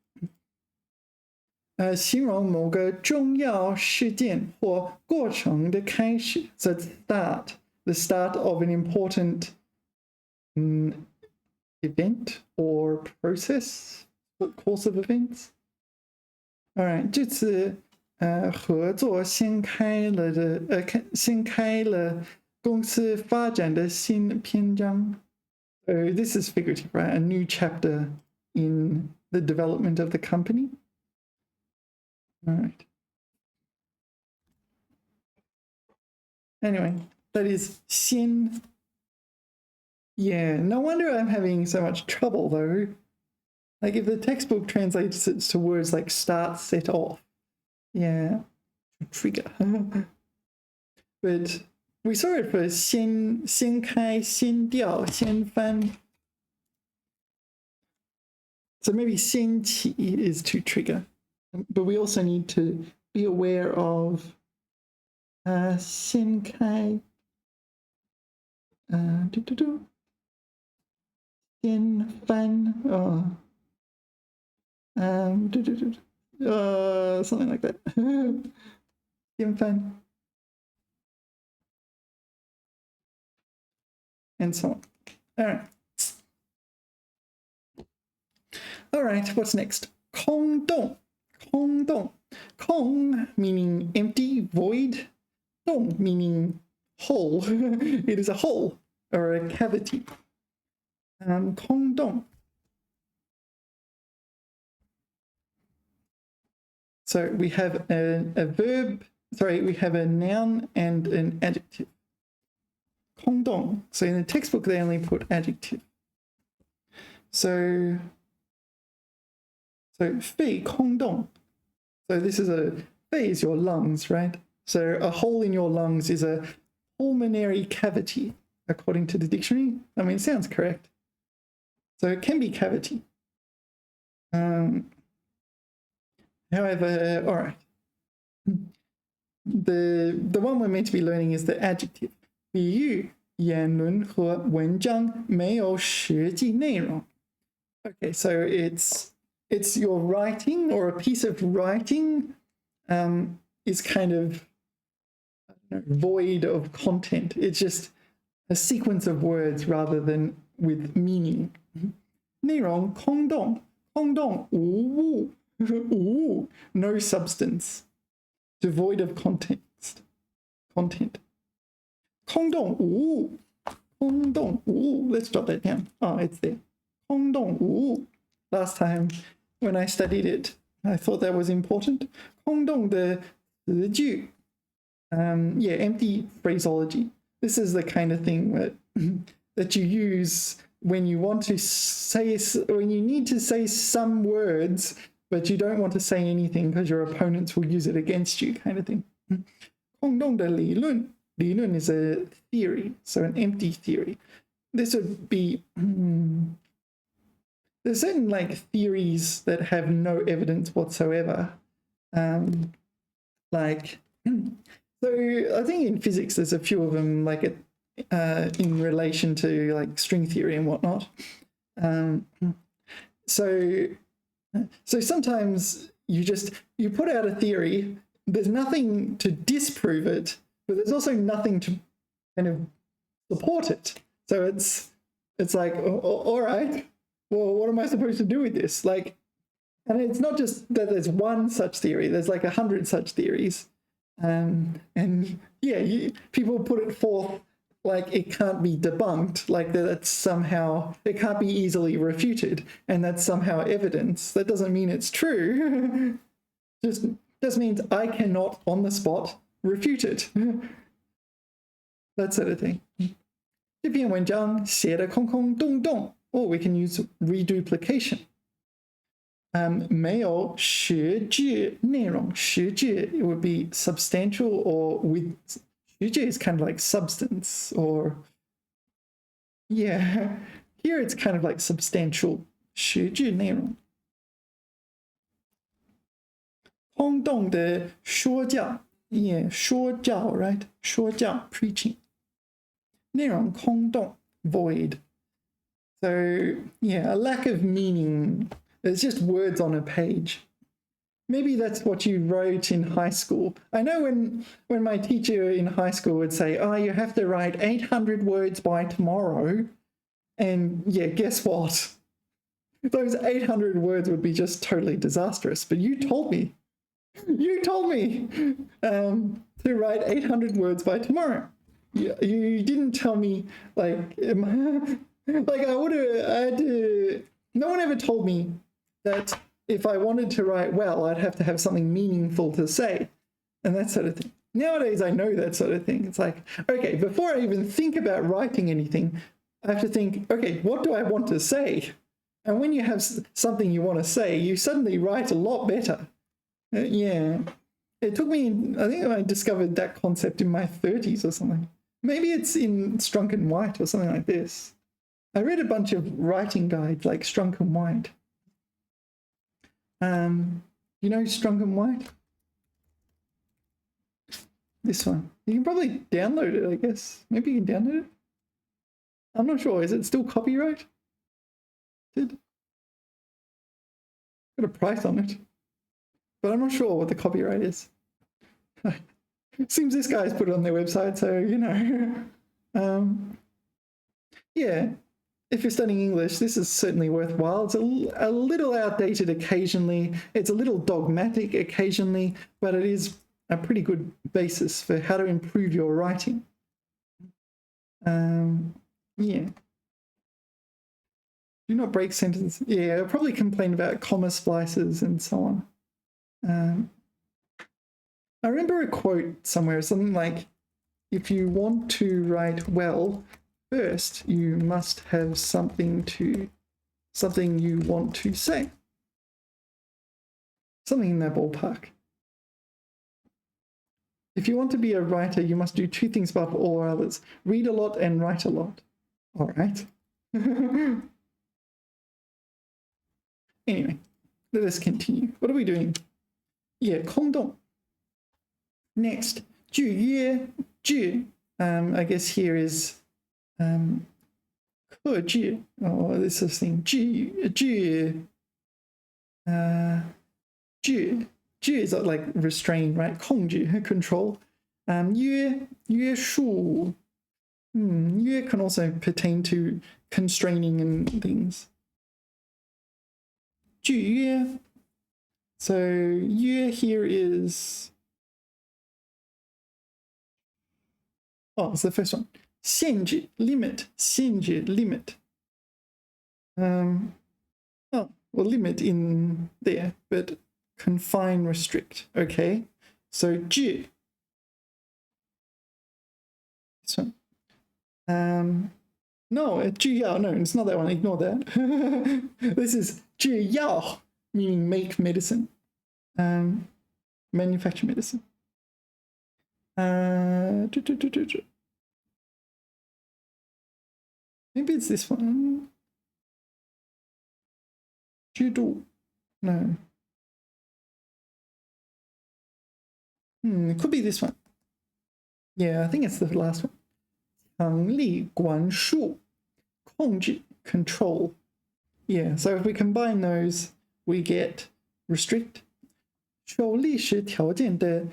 形容某个重要事件或过程的开始 So the start of an important event or process, course of events. All right, 这次合作掀开了公司发展的新篇章. So this is figurative, right? A new chapter in the development of the company. All right. Anyway, that is 先. Yeah, no wonder I'm having so much trouble though. Like if the textbook translates it to words like start, set off. Yeah, trigger. But we saw it for 先开先掉先翻. So maybe 先起 is to trigger, but we also need to be aware of 先开先翻 something like that. 先翻 and so on. All right, what's next? 空洞 空洞 空 meaning empty, void. 洞 meaning hole. It is a hole or a cavity. 空洞. So we have a verb, sorry, we have a noun and an adjective. 空洞. So in the textbook, they only put adjective. So 肺空洞. So this is肺is your lungs, right? So a hole in your lungs is a pulmonary cavity, according to the dictionary. I mean, it sounds correct. So it can be cavity. However, all right. The one we're meant to be learning is the adjective. 比喻言论和文章没有实际内容. Okay, so it's your writing, or a piece of writing is kind of void of content. It's just a sequence of words rather than with meaning. 内容空洞空洞无物无 no substance, devoid of content. 空洞无物空洞无物 let's jot that down. Oh, it's there. 空洞无物. Last time when I studied it, I thought that was important. 空洞的词句 yeah, empty phraseology. This is the kind of thing that you use when you want to say, when you need to say some words, but you don't want to say anything because your opponents will use it against you, kind of thing. 空洞的理论 理论 is a theory, so an empty theory. This would be there's certain like theories that have no evidence whatsoever. Like, so I think in physics there's a few of them, like in relation to like string theory and whatnot. So sometimes you put out a theory, there's nothing to disprove it, but there's also nothing to kind of support it. So it's like, all right, well, what am I supposed to do with this? Like, and it's not just that there's one such theory, there's like 100 such theories. And yeah, people put it forth like it can't be debunked, like that's somehow, it can't be easily refuted, and that's somehow evidence. That doesn't mean it's true. Just means I cannot on the spot refute it. That sort of thing. 这篇文章写得空空洞洞, or we can use reduplication. 没有实质内容, 实质 it would be substantial, or with 实质 is kind of like substance, or yeah, here it's kind of like substantial, 实质内容. 空洞的说教, yeah, 说教, right? 说教, preaching. 内容空洞, void. So yeah, a lack of meaning. It's just words on a page. Maybe that's what you wrote in high school. I know when my teacher in high school would say, oh, you have to write 800 words by tomorrow. And yeah, guess what? Those 800 words would be just totally disastrous. But you told me to write 800 words by tomorrow. You didn't tell me, like no one ever told me that if I wanted to write well, I'd have to have something meaningful to say, and that sort of thing. Nowadays, I know that sort of thing. It's like, okay, before I even think about writing anything, I have to think, okay, what do I want to say? And when you have something you want to say, you suddenly write a lot better. Yeah, It took me, I think I discovered that concept in my 30s or something. Maybe it's in Strunk and White or something like this. I read a bunch of writing guides like Strunk and White. You know Strunk and White? This one. You can probably download it, I guess. Maybe you can download it. I'm not sure. Is it still copyright? Got a price on it. But I'm not sure what the copyright is. Seems this guy's put it on their website, so, you know. Yeah, if you're studying English, this is certainly worthwhile. It's a little outdated occasionally. It's a little dogmatic occasionally, but it is a pretty good basis for how to improve your writing. Yeah. Do not break sentences. Yeah, I'll probably complain about comma splices and so on. I remember a quote somewhere, something like, if you want to write well, first you must have something you want to say. Something in that ballpark. If you want to be a writer, you must do two things above all others. Read a lot and write a lot. All right. Anyway, let us continue. What are we doing? Yeah, 空洞. Next, 句约句. I guess here is 克制. Oh, this is thing. 句is like restrain, right? 控制, control. 约束. 约 can also pertain to constraining and things. 句约. So 约 here is, oh, it's the first one. 限制 limit, 限制 limit. Oh, well, limit in there, but confine, restrict. Okay, so 制. This one. No, 制药. No, it's not that one. Ignore that. This is 制药, meaning make medicine, manufacture medicine. Maybe it's this one. 制度. No. It could be this one. Yeah, I think it's the last one. 强力管束, 控制, control. Yeah, so if we combine those, we get restrict. 受历史条件的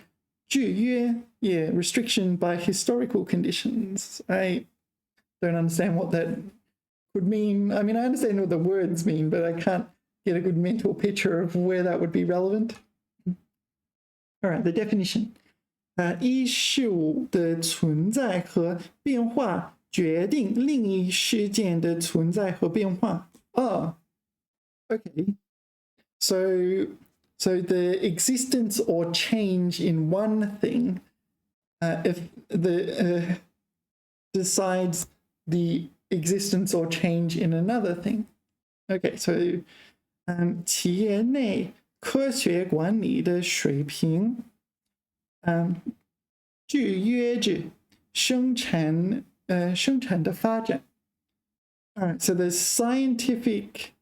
制约. Yeah, restriction by historical conditions. I don't understand what that could mean. I mean, I understand what the words mean, but I can't get a good mental picture of where that would be relevant. All right, the definition. 一事物的存在和变化决定另一事件的存在和变化. Okay. So the existence or change in one thing, if the decides the existence or change in another thing. Okay, so 企业内科学管理的水平制约着生产的发展. All right, so the scientific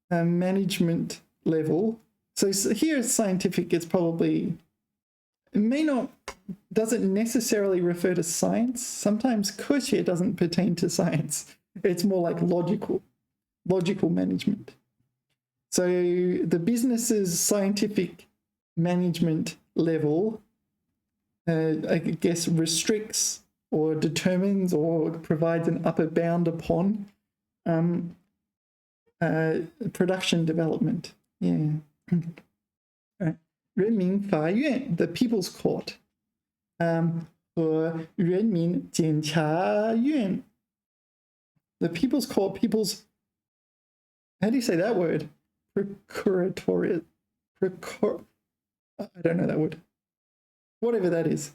management level. So here scientific is probably, doesn't necessarily refer to science. Sometimes 科学 doesn't pertain to science. It's more like logical management. So the business's scientific management level, I guess, restricts or determines or provides an upper bound upon production development. Yeah. All right. 人民法院, the People's Court, 和人民检察院, the People's Court, how do you say that word? Procuratorial. I don't know that word. Whatever that is.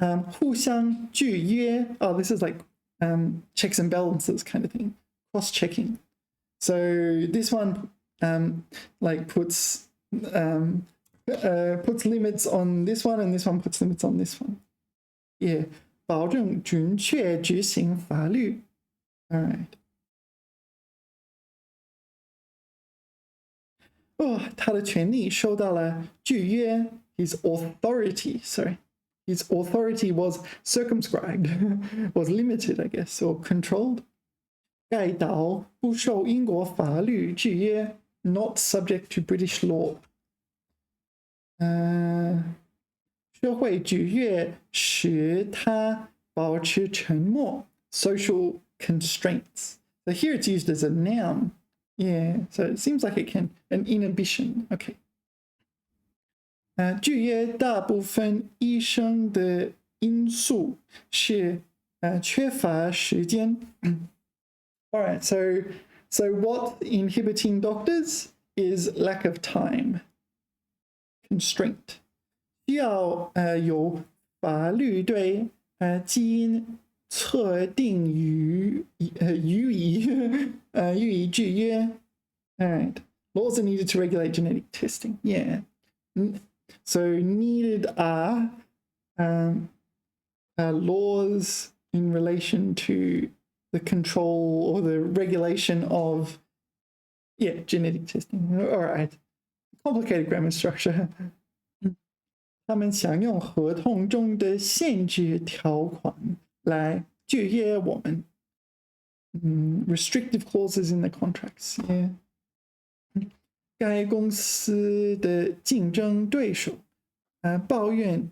互相制约. Oh, this is like checks and balances kind of thing. Cross-checking. So this one like puts puts limits on this one, and this one puts limits on this one. Yeah, 保证准确执行法律. All right. 他的权利受到了制约. His authority was circumscribed, was limited, I guess, or controlled. 该岛不受英国法律制约, not subject to British law. 社会制约使他保持沉默. Social constraints. So here it's used as a noun. Yeah, so it seems like it can, an inhibition. Okay. 制约大部分医生的因素是缺乏时间. All right, so what's inhibiting doctors is lack of time. Constraint. 需要有法律对基因测定予以制约. All right. Laws are needed to regulate genetic testing. Yeah. So needed are laws in relation to the control or the regulation of, genetic testing. All right. Complicated grammar structure. 他们想用合同中的限制条款来制约我们. Restrictive clauses in the contracts. Yeah. 该公司的竞争对手抱怨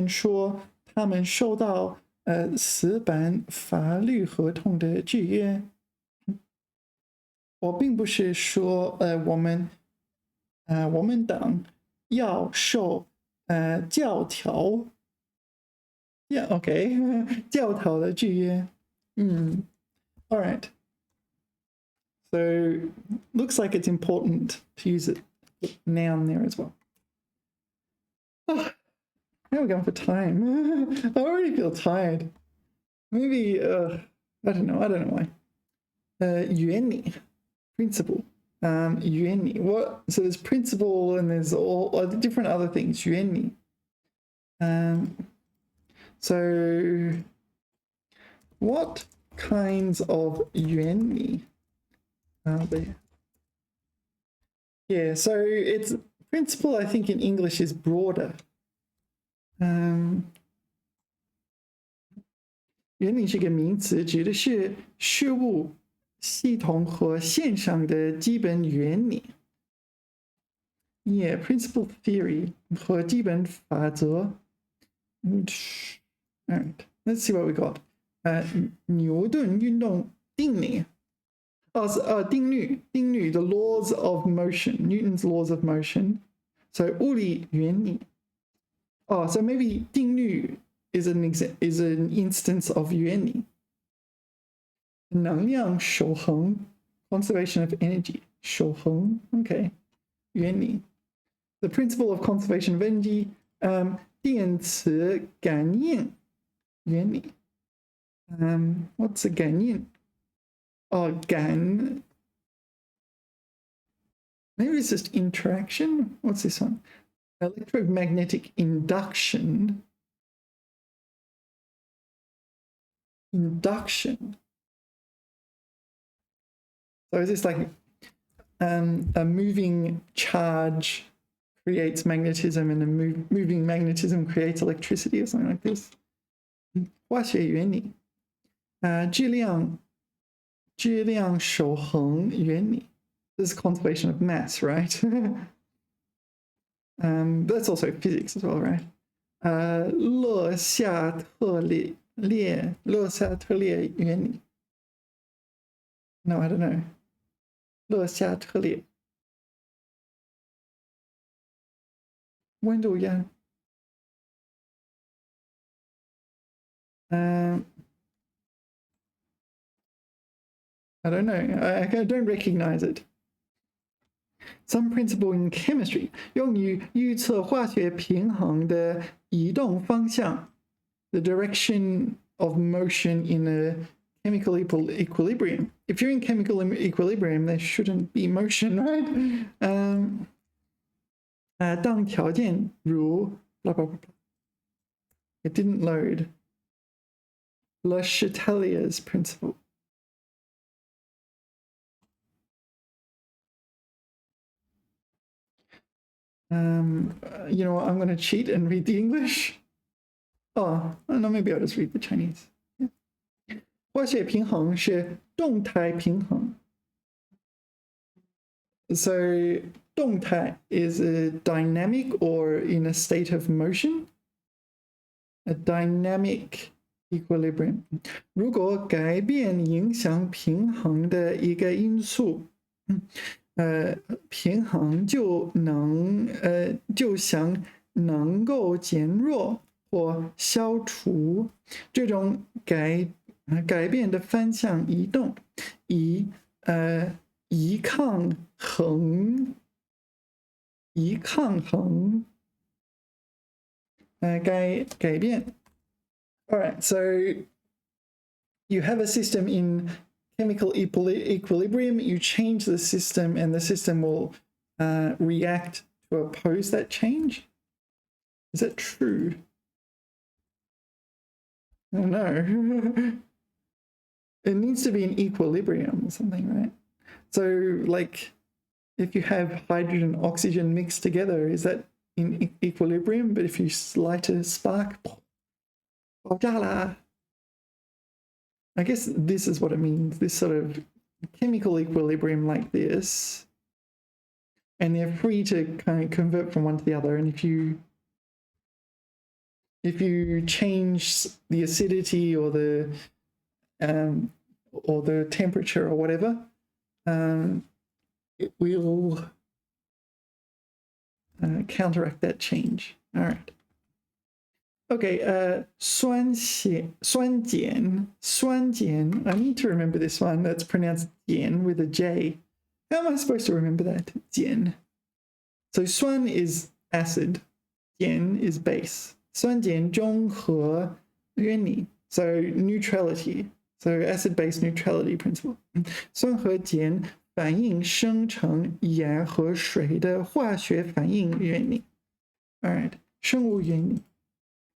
说他们受到死板法律合同的制约. 我并不是说我们党要受教条 Yeah, okay. 教条的制约. All right. So looks like it's important to use it noun there as well. Now we're going for time. I already feel tired. Maybe I don't know why. 原理 principle. 原理 what? So there's principle and there's all different other things. 原理. So what kinds of 原理 are there? Yeah, so it's principle, I think in English is broader. 原理是个名词，指的是事物系统和现象的基本原理. Yeah, principle theory 和基本法则. All right, let's see what we got. 牛顿运动定理.定律, the laws of motion, Newton's laws of motion. So 物理原理. So maybe 定律 is an instance of 原理. 能量守恒, conservation of energy. 守恒, okay. 原理. The principle of conservation of energy. 电磁感应原理. What's a 感应? Maybe it's just interaction. What's this one? Electromagnetic induction. So is this like a moving charge creates magnetism and a moving magnetism creates electricity or something like this? 化学原理. 质量守恒原理. This is conservation of mass, right? That's also physics as well, right? 勒夏特列原理. No, I don't know. 勒夏特列. When do we go? I don't know. I don't recognize it. Some principle in chemistry 用于预测化学平衡的移动方向 the direction of motion in a chemical equilibrium. If you're in chemical equilibrium, there shouldn't be motion, right? 当条件如 blah blah blah blah. It didn't load. Le Chatelier's principle. You know what? I'm going to cheat and read the English. Oh, no, maybe I'll just read the Chinese. 化学平衡是动态平衡. So 动态 is a dynamic or in a state of motion. A dynamic equilibrium. 如果改变影响平衡的一个因素，平衡就想能够减弱或消除这种改变的方向移动，以抗衡改变。All right, so you have a system in chemical equilibrium, you change the system and the system will react to oppose that change. Is that true? I don't know. It needs to be in equilibrium or something, right? So like if you have hydrogen and oxygen mixed together, is that in equilibrium? But if you light a spark, I guess this is what it means, this sort of chemical equilibrium like this. And they're free to kind of convert from one to the other. And if you change the acidity or the temperature or whatever, it will counteract that change. All right. Okay, 酸碱. I need to remember this one. That's pronounced 碱 with a J. How am I supposed to remember that? 碱. So 酸 is acid, 碱 is base. 酸碱中和原理. So neutrality. So acid-base neutrality principle. 酸和碱反应生成盐和水的化学反应原理. All right, 生物原理.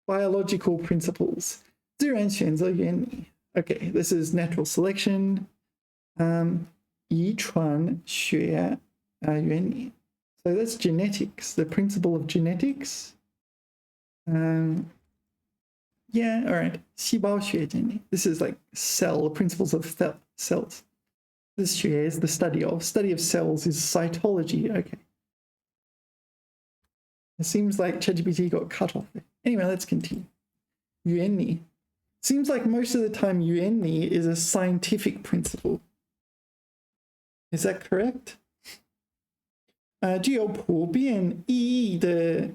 Biological principles. 自然选择原理. Okay, this is natural selection. 遗传学原理. So that's genetics, the principle of genetics. Yeah, all right. 细胞学原理. This is like principles of cells. This 学 is the study of cells is cytology. Okay. It seems like ChatGPT got cut off there. Anyway, let's continue. 原理. Seems like most of the time 原理 is a scientific principle. Is that correct? 具有普遍意义的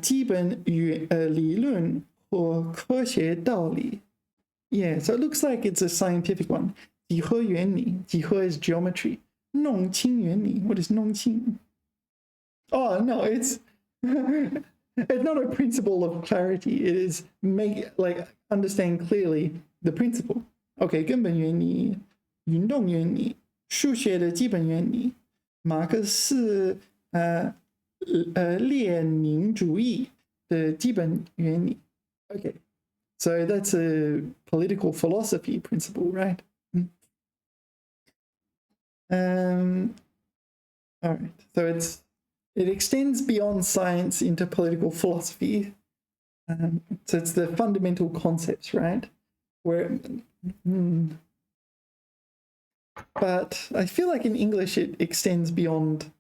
基本理论或科学道理. Yeah, so it looks like it's a scientific one. 几何原理. 几何 is geometry. 弄清原理. What is 弄清? Oh, no, it's not a principle of clarity. It is understand clearly the principle. Okay, 根本原理, 运动原理, 数学的基本原理, 马克思列宁主义的基本原理. Okay, so that's a political philosophy principle, right? All right, so it extends beyond science into political philosophy. So it's the fundamental concepts, right? But I feel like in English it extends beyond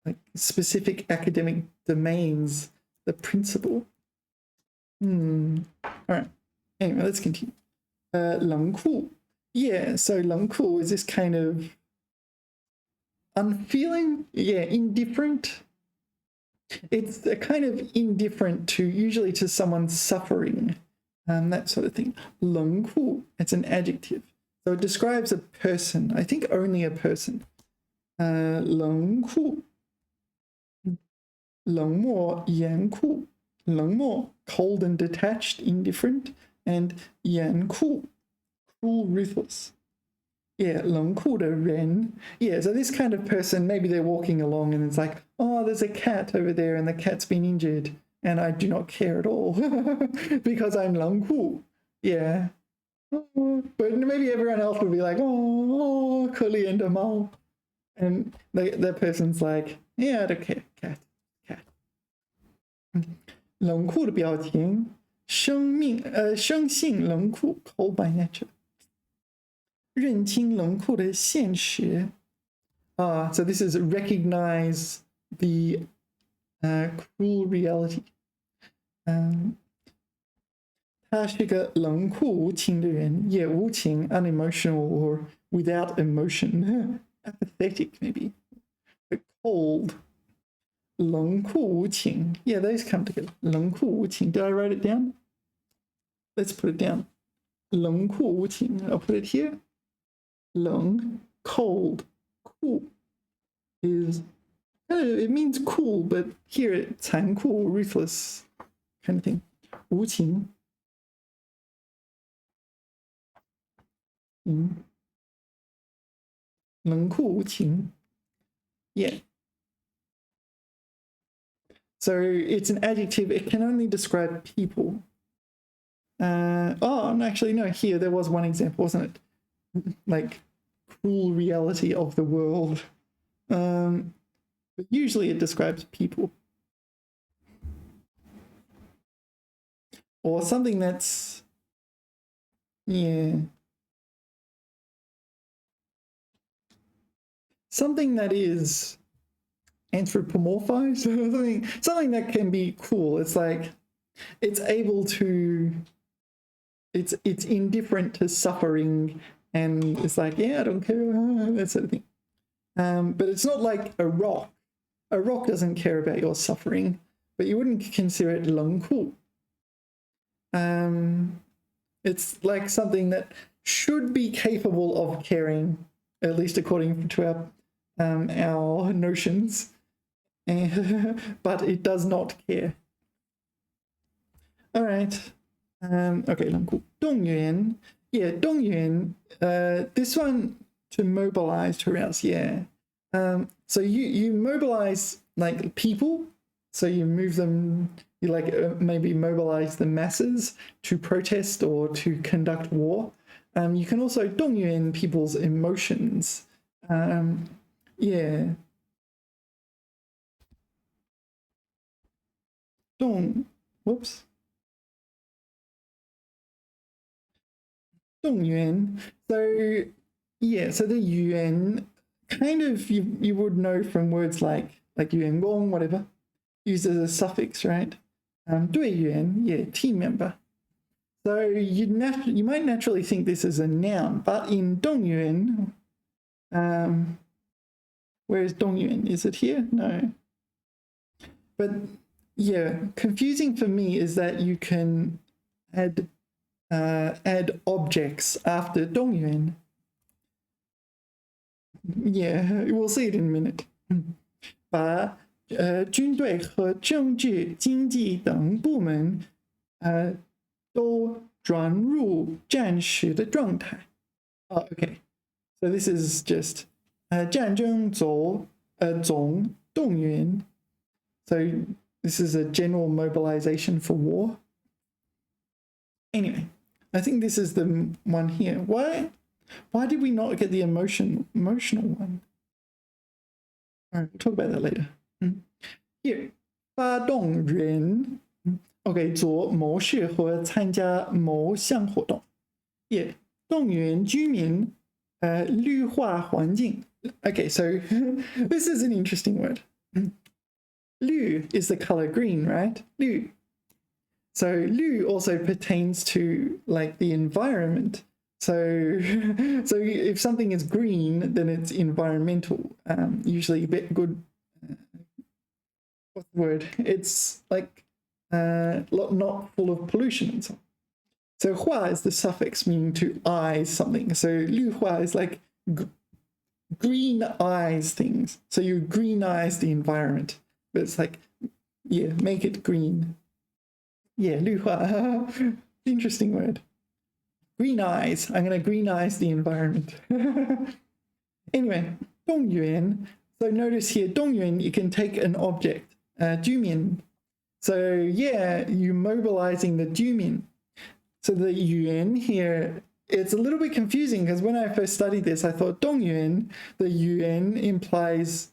like specific academic domains, the principle. All right. Anyway, let's continue. 冷酷. Yeah, so 冷酷 is this kind of unfeeling, yeah, indifferent. It's a kind of indifferent usually to someone suffering, that sort of thing. 冷酷, it's an adjective. So it describes a person, I think only a person. 冷酷. 冷漠, 严酷. 冷漠, cold and detached, indifferent. And 严酷, cruel, ruthless. Yeah, 冷酷的人. Yeah, so this kind of person, maybe they're walking along and it's like, oh, there's a cat over there and the cat's been injured and I do not care at all because I'm 冷酷. Yeah. But maybe everyone else would be like, oh, 可怜的猫. And that person's like, yeah, I don't care, cat. 冷酷的表情，生性冷酷 cold by nature. 认清冷酷的现实. So this is recognize the cruel reality. 他是个冷酷无情的人，也无情 unemotional or without emotion. Apathetic maybe. But cold. 冷酷无情. Yeah, those come together. 冷酷无情. Did I write it down? Let's put it down. 冷酷无情. I'll put it here. 冷, cold. Cool is, it means cool, but here it's 残酷, ruthless kind of thing. 无情. 冷酷无情. Yeah. So it's an adjective. It can only describe people. Actually, no, here there was one example, wasn't it? Like cruel reality of the world. But usually it describes people. Or something that's, yeah. Something that is anthropomorphized, something that can be cool. It's like, it's able to, it's indifferent to suffering, and it's like, yeah, I don't care, that sort of thing. But it's not like a rock. A rock doesn't care about your suffering, but you wouldn't consider it 冷酷. It's like something that should be capable of caring, at least according to our notions, but it does not care. All right. Okay, 冷酷. 动员. Yeah, 动员. This one, to mobilize, to arouse. Yeah. So you mobilize like people. So you move them. You like maybe mobilize the masses to protest or to conduct war. You can also 动员 people's emotions. Yeah. 动员. So yeah, so the yuan kind of you would know from words like yuan gong, whatever, used as a suffix, right? 队员, yeah, team member. So you might naturally think this is a noun, but in 动员, where is 动员? Is it here? No. But yeah, confusing for me is that you can add objects after 动员. Yeah, we'll see it in a minute. 把军队和政治、经济等部门都转入战时的状态. Okay, so this is just 战争总动员. So this is a general mobilization for war. Anyway, I think this is the one here. Why did we not get the emotional one? All right, we'll talk about that later. Here, 发动人. Okay, 做某事或参加某项活动. Yeah, 动员居民绿化环境. Okay, so this is an interesting word. 绿 is the color green, right? 绿. So 绿 also pertains to like the environment. So if something is green, then it's environmental. Usually a bit good. What's the word? It's like not full of pollution and so on. So 花 is the suffix meaning to eyes something. So 绿化 is like green eyes things. So you green eyes the environment. But it's like, yeah, make it green. Yeah, 绿化. Interesting word. greenize. I'm going to greenize the environment. Anyway, 动员. So notice here, 动员, you can take an object, 居民. So yeah, you're mobilizing the 居民. So the yuan here, it's a little bit confusing because when I first studied this, I thought 动员, the yuan implies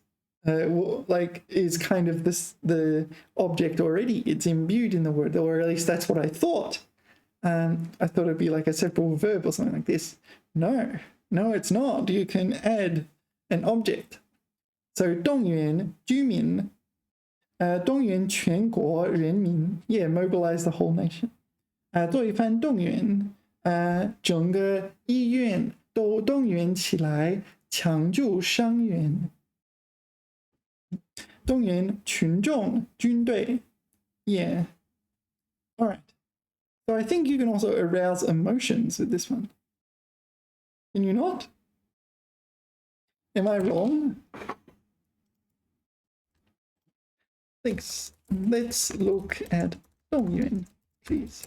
like is kind of the object already. It's imbued in the word, or at least that's what I thought. I thought it'd be like a separate verb or something like this. No, it's not. You can add an object. So 动员居民, 动员全国人民, yeah, mobilize the whole nation. 做一番动员, 整个医院都动员起来抢救伤员。动员群众军队, yeah. All right. So I think you can also arouse emotions with this one. Can you not? Am I wrong? Thanks. Let's look at 动员, please.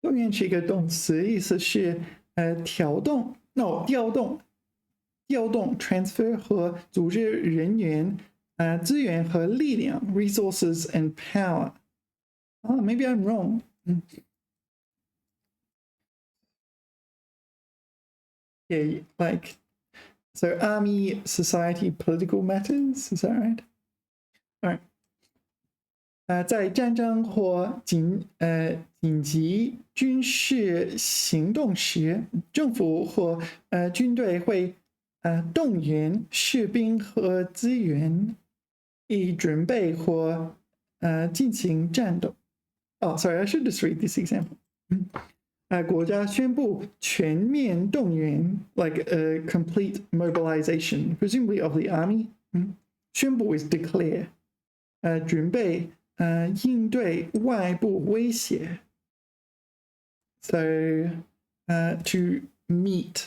动员是一个动词，意思是调动 transfer 和组织人员、资源和力量 resources and power. Oh, maybe I'm wrong. Yeah, like so army, society, political matters. Is that right? All right. 在战争或紧急军事行动时，政府或军队会动员士兵和资源，以准备或进行战斗。Oh, sorry, I should just read this example. 国家宣布全面动员 like a complete mobilization, presumably of the army. 宣布 is declare. 准备应对外部威胁. So to meet,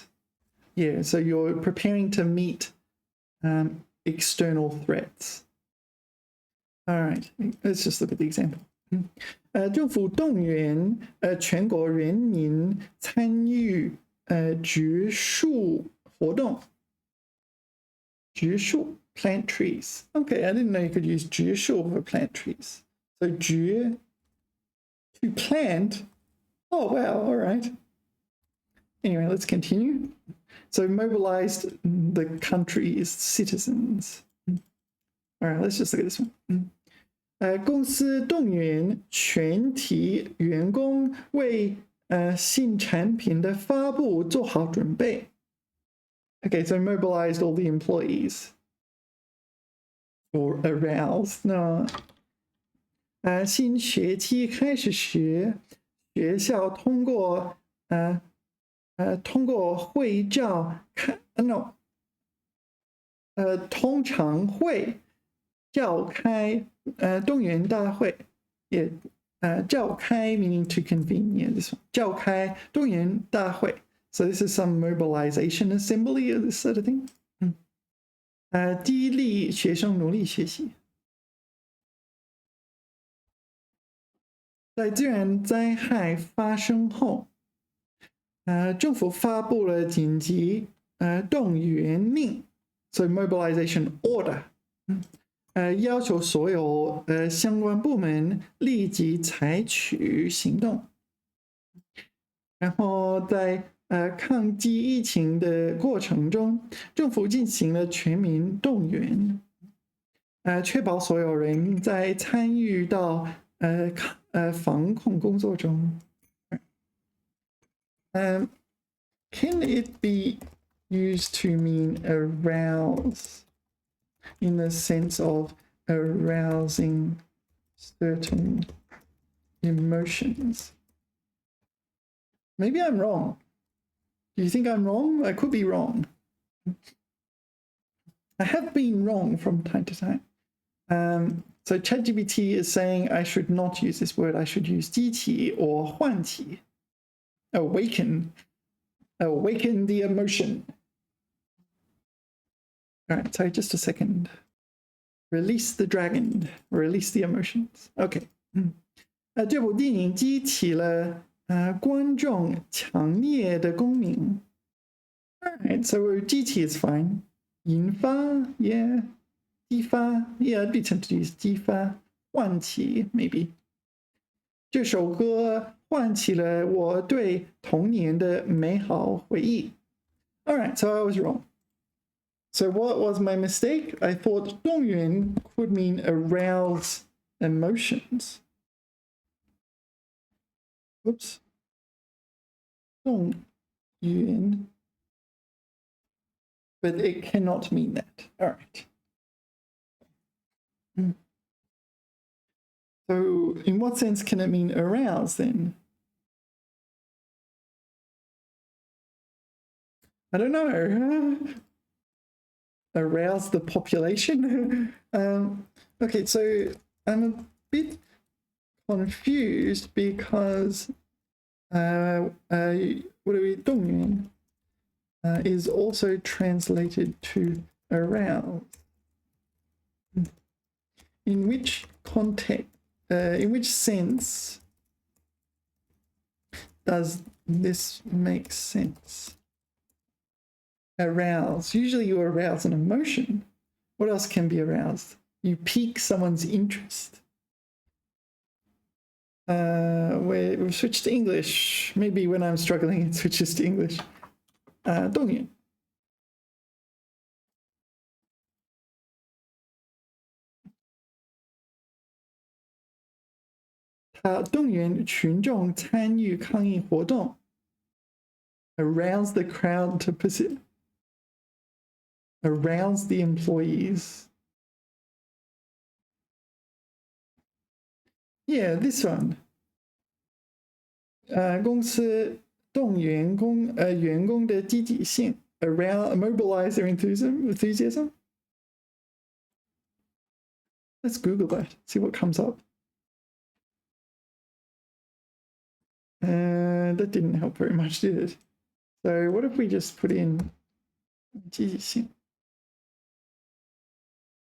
yeah, so you're preparing to meet external threats. All right, let's just look at the example. 政府动员全国人民参与植树活动。植树 plant trees. Okay, I didn't know you could use 植树 for plant trees. So 植 to plant. Oh wow, all right. Anyway, let's continue. So mobilized the country's citizens. All right, let's just look at this one. 公司动员全体员工为新产品的发布做好准备。Okay, so mobilized all the employees. Or aroused. No. 新学期开始时，学校通过会召通常会召开动员大会，也召开 meaning to convene, yeah, this one. 召开动员大会. So this is some mobilization assembly or this sort of thing. 激励学生努力学习。在自然灾害发生后，政府发布了紧急动员令 ，so mobilization order， 要求所有相关部门立即采取行动。然后在抗击疫情的过程中，政府进行了全民动员，确保所有人在参与到防控工作中。Can it be used to mean arouse in the sense of arousing certain emotions? Maybe I'm wrong. Do you think I'm wrong? I could be wrong. I have been wrong from time to time. So ChatGPT is saying I should not use this word. I should use 激起 or 唤起. Awaken the emotion. All right, sorry, just a second. Release the dragon, release the emotions. OK， 这部电影激起了观众强烈的共鸣。All right, so 激起 is fine. 引发 yeah. 激发 yeah, I'd be tempted to use 激发 唤起 maybe. 这首歌唤起了我对童年的美好回忆。All right, so I was wrong. So what was my mistake? I thought 动员 could mean arouse emotions. Oops. 动员. But it cannot mean that. All right. So in what sense can it mean arouse then? I don't know. Arouse the population? Okay, so I'm a bit confused because what are we doing? Is also translated to arouse. In which context, in which sense does this make sense? Arouse. Usually you arouse an emotion. What else can be aroused? You pique someone's interest. We've switched to English. Maybe when I'm struggling, it switches to English. 动员.他动员群众参与抗议活动. Arouse the crowd to pursue. Arouse the employees. Yeah, this one. 公司动员员工的积极性 mobilize their enthusiasm. Let's Google that, see what comes up. That didn't help very much, did it? So what if we just put in 积极性?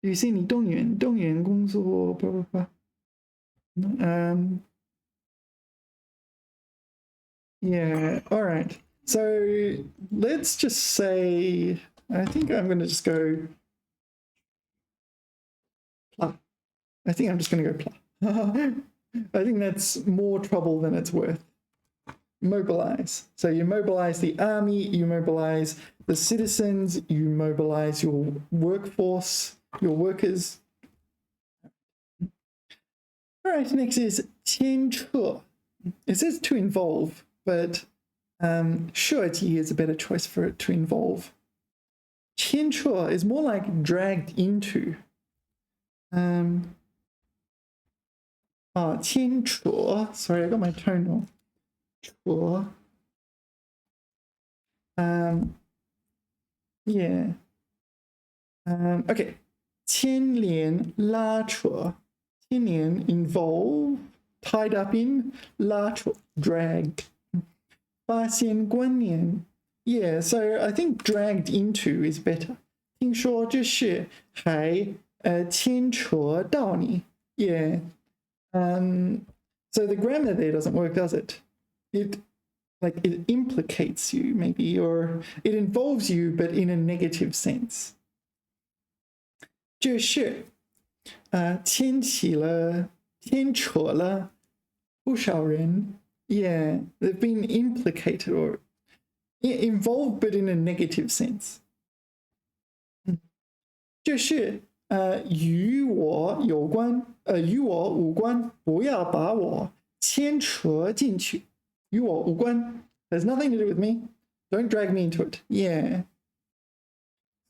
You see 你动员工作 blah blah blah. Yeah, all right. So let's just say, I think I'm going to just go pla. I think I'm just going to go pla. I think that's more trouble than it's worth. Mobilize. So you mobilize the army, you mobilize the citizens, you mobilize your workforce, your workers. All right, next is 牵扯. It says to involve, but 设计 is a better choice for it to involve. 牵扯 is more like dragged into. 牵扯, sorry, I got my tone wrong. 扯. Yeah. Okay. 牵连拉扯. 牵连 involve, tied up in, 拉扯 dragged. 发现观念. Yeah, so I think dragged into is better. 听说这事还牵扯到你. Yeah. So the grammar there doesn't work, does it? It implicates you maybe, or it involves you but in a negative sense. 这事牵扯了不少人. Yeah, they've been implicated or involved but in a negative sense. 这事与我有关，与我无关，不要把我牵扯进去。与我无关 has nothing to do with me. Don't drag me into it. Yeah.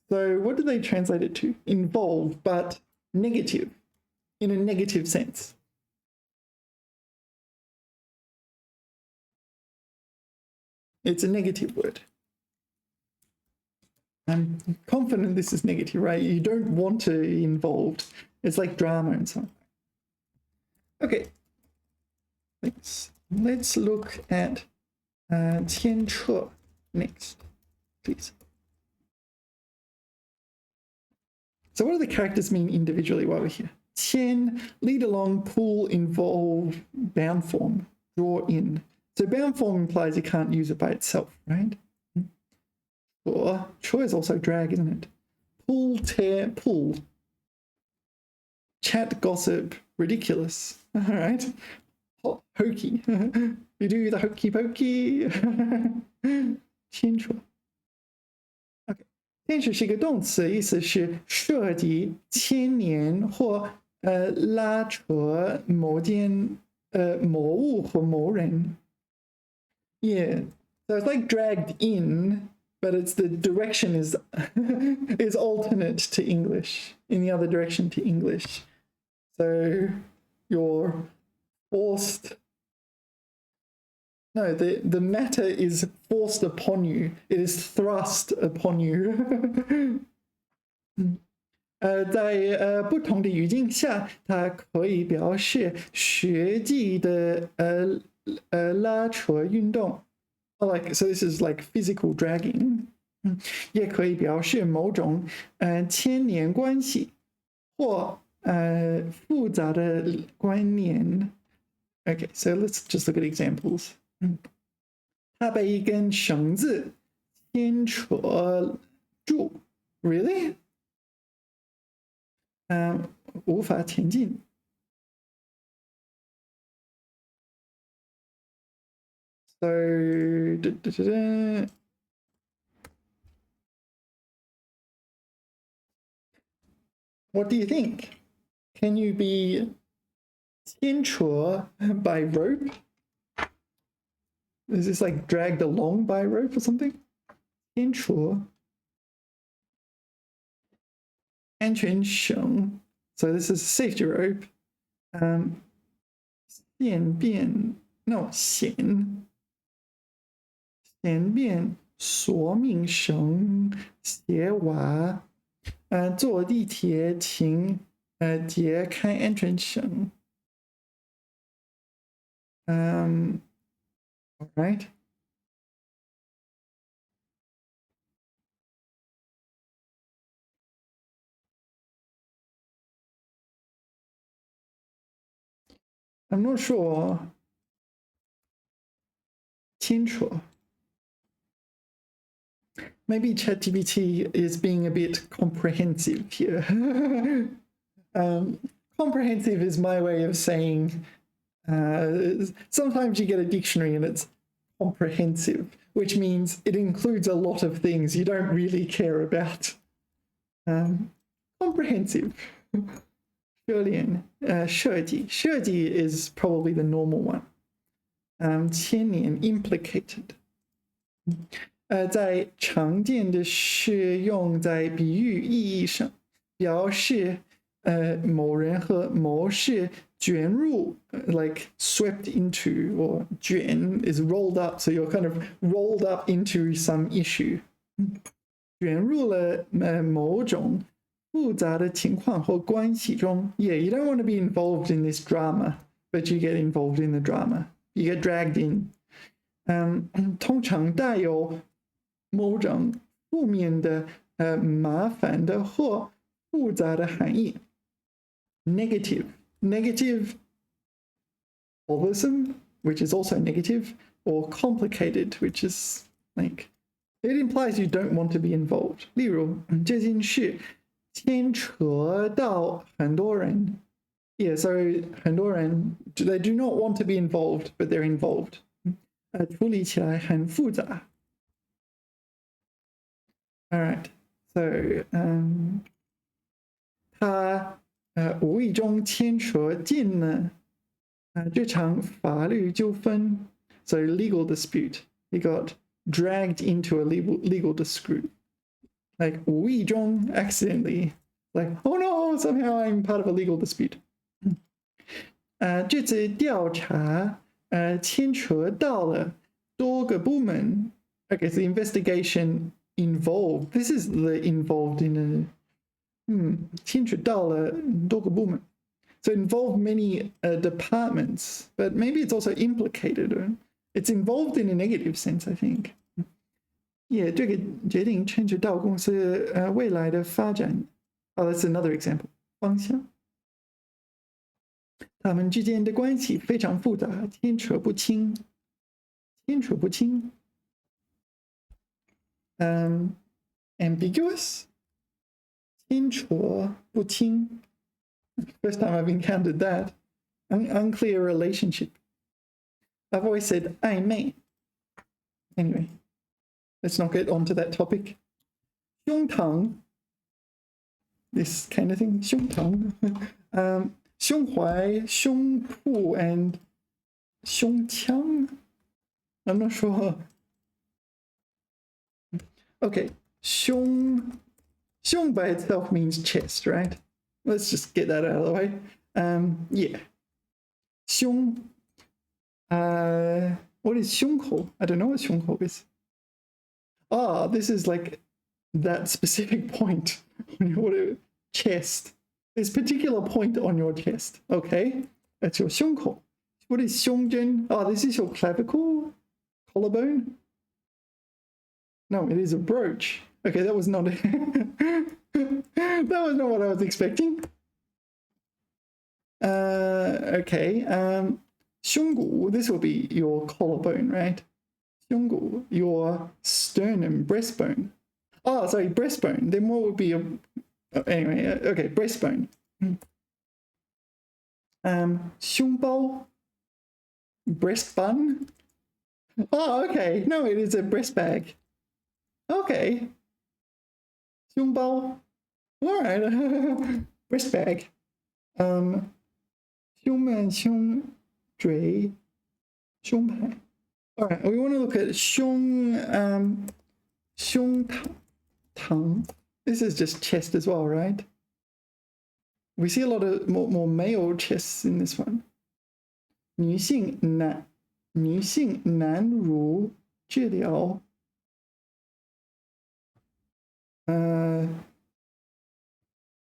So what do they translate it to? Involve, but negative, in a negative sense. It's a negative word. I'm confident this is negative, right? You don't want to be involved. It's like drama and so on. Okay. Let's look at 牵扯 next, please. So what do the characters mean individually while we're here? 牵, lead along, pull, involve, bound form, draw in. So bound form implies you can't use it by itself, right? Or chore is also drag, isn't it? Pull, tear, pull. Chat, gossip, ridiculous. All right. Hokey. You do the hokey pokey. 牵扯. OK， 牵扯是一个动词，意思是涉及、牵连或拉扯某物或某人。Yeah, so it's like dragged in, but it's the direction is is alternate to English, in the other direction to English. So you're forced. No, the matter is forced upon you. It is thrust upon you. 在不同的语境下，它可以表示实际的拉扯运动。Like so, this is like physical dragging. 也可以表示某种牵连关系或复杂的观念。Okay, so let's just look at examples. 他被一根绳子牵扯住。Really? 无法前进。So, what do you think? Can you be 牵扯 by rope? Is this like dragged along by rope or something? 牵扯 安全绳 So this is safety rope. 线变 no 弦变索命绳鞋娃坐地铁请解开安全绳。All right. I'm not sure. 清楚. Maybe ChatGPT is being a bit comprehensive here. Comprehensive is my way of saying sometimes you get a dictionary and it's comprehensive, which means it includes a lot of things you don't really care about. Comprehensive. 设计 is probably the normal one. 牵连 implicated. 在常见的是用在比喻意义上，表示某人和某事卷入 like swept into, or 卷 is rolled up, so you're kind of rolled up into some issue. 卷入了某种复杂的情况或关系中。Yeah, you don't want to be involved in this drama, but you get involved in the drama. You get dragged in. 通常带有某种负面的麻烦的或复杂的含义。Negative, bothersome, which is also negative, or complicated, which is like it implies you don't want to be involved. 例如这件事牵扯到很多人。Yeah, so 很多人 they do not want to be involved, but they're involved. 处理起来很复杂。All right, so 他无意中牵扯进了这场法律纠纷。So legal dispute. He got dragged into a legal dispute. Like 无意中 accidentally. Like, oh no, somehow I'm part of a legal dispute. 这次调查牵扯到了多个部门。Okay, so the investigation involved. This is the involved in a 牵扯到了多个部门。So involved many departments, but maybe it's also implicated. Or it's involved in a negative sense, I think. Yeah, 这个决定牵扯到公司未来的发展。Oh, that's another example. 方向。他们之间的关系非常复杂，牵扯不清。牵扯不清。Ambiguous. 牵扯不清. First time I've encountered that. Unclear relationship. I've always said 暧昧. Anyway, let's not get onto that topic. 胸膛. This kind of thing. 胸膛. 胸怀, 胸脯, and 胸腔. I'm not sure. Okay, 胸 by itself means chest, right? Let's just get that out of the way. Yeah. 胸. What is 胸口? I don't know what 胸口 is. Ah, this is like that specific point on your chest. This particular point on your chest. Okay, that's your 胸口. What is 胸针? Oh, this is your clavicle? Collarbone? No, it is a brooch. Okay, that was not that was not what I was expecting. Okay, 胸骨, this will be your collarbone, right? 胸骨, your sternum, breastbone. Oh, sorry, breastbone. Then what would be a... Anyway, okay, breastbone. 胸包, breast bun. Oh, okay. No, it is a breast bag. Okay. 胸包. All right. Breast bag. 胸闷, 胸椎, 胸排. All right. We want to look at 胸膛. This is just chest as well, right? We see a lot of more male chests in this one. 女性男乳治疗. I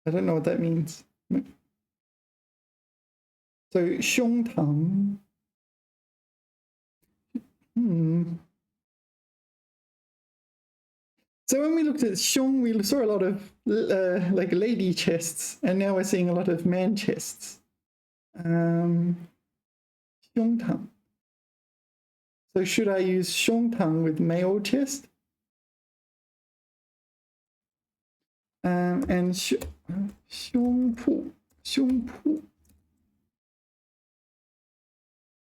don't know what that means. So 胸膛. So when we looked at 胸, we saw a lot of like lady chests, and now we're seeing a lot of man chests. 胸膛. So should I use 胸膛 with male chest? And 胸脯.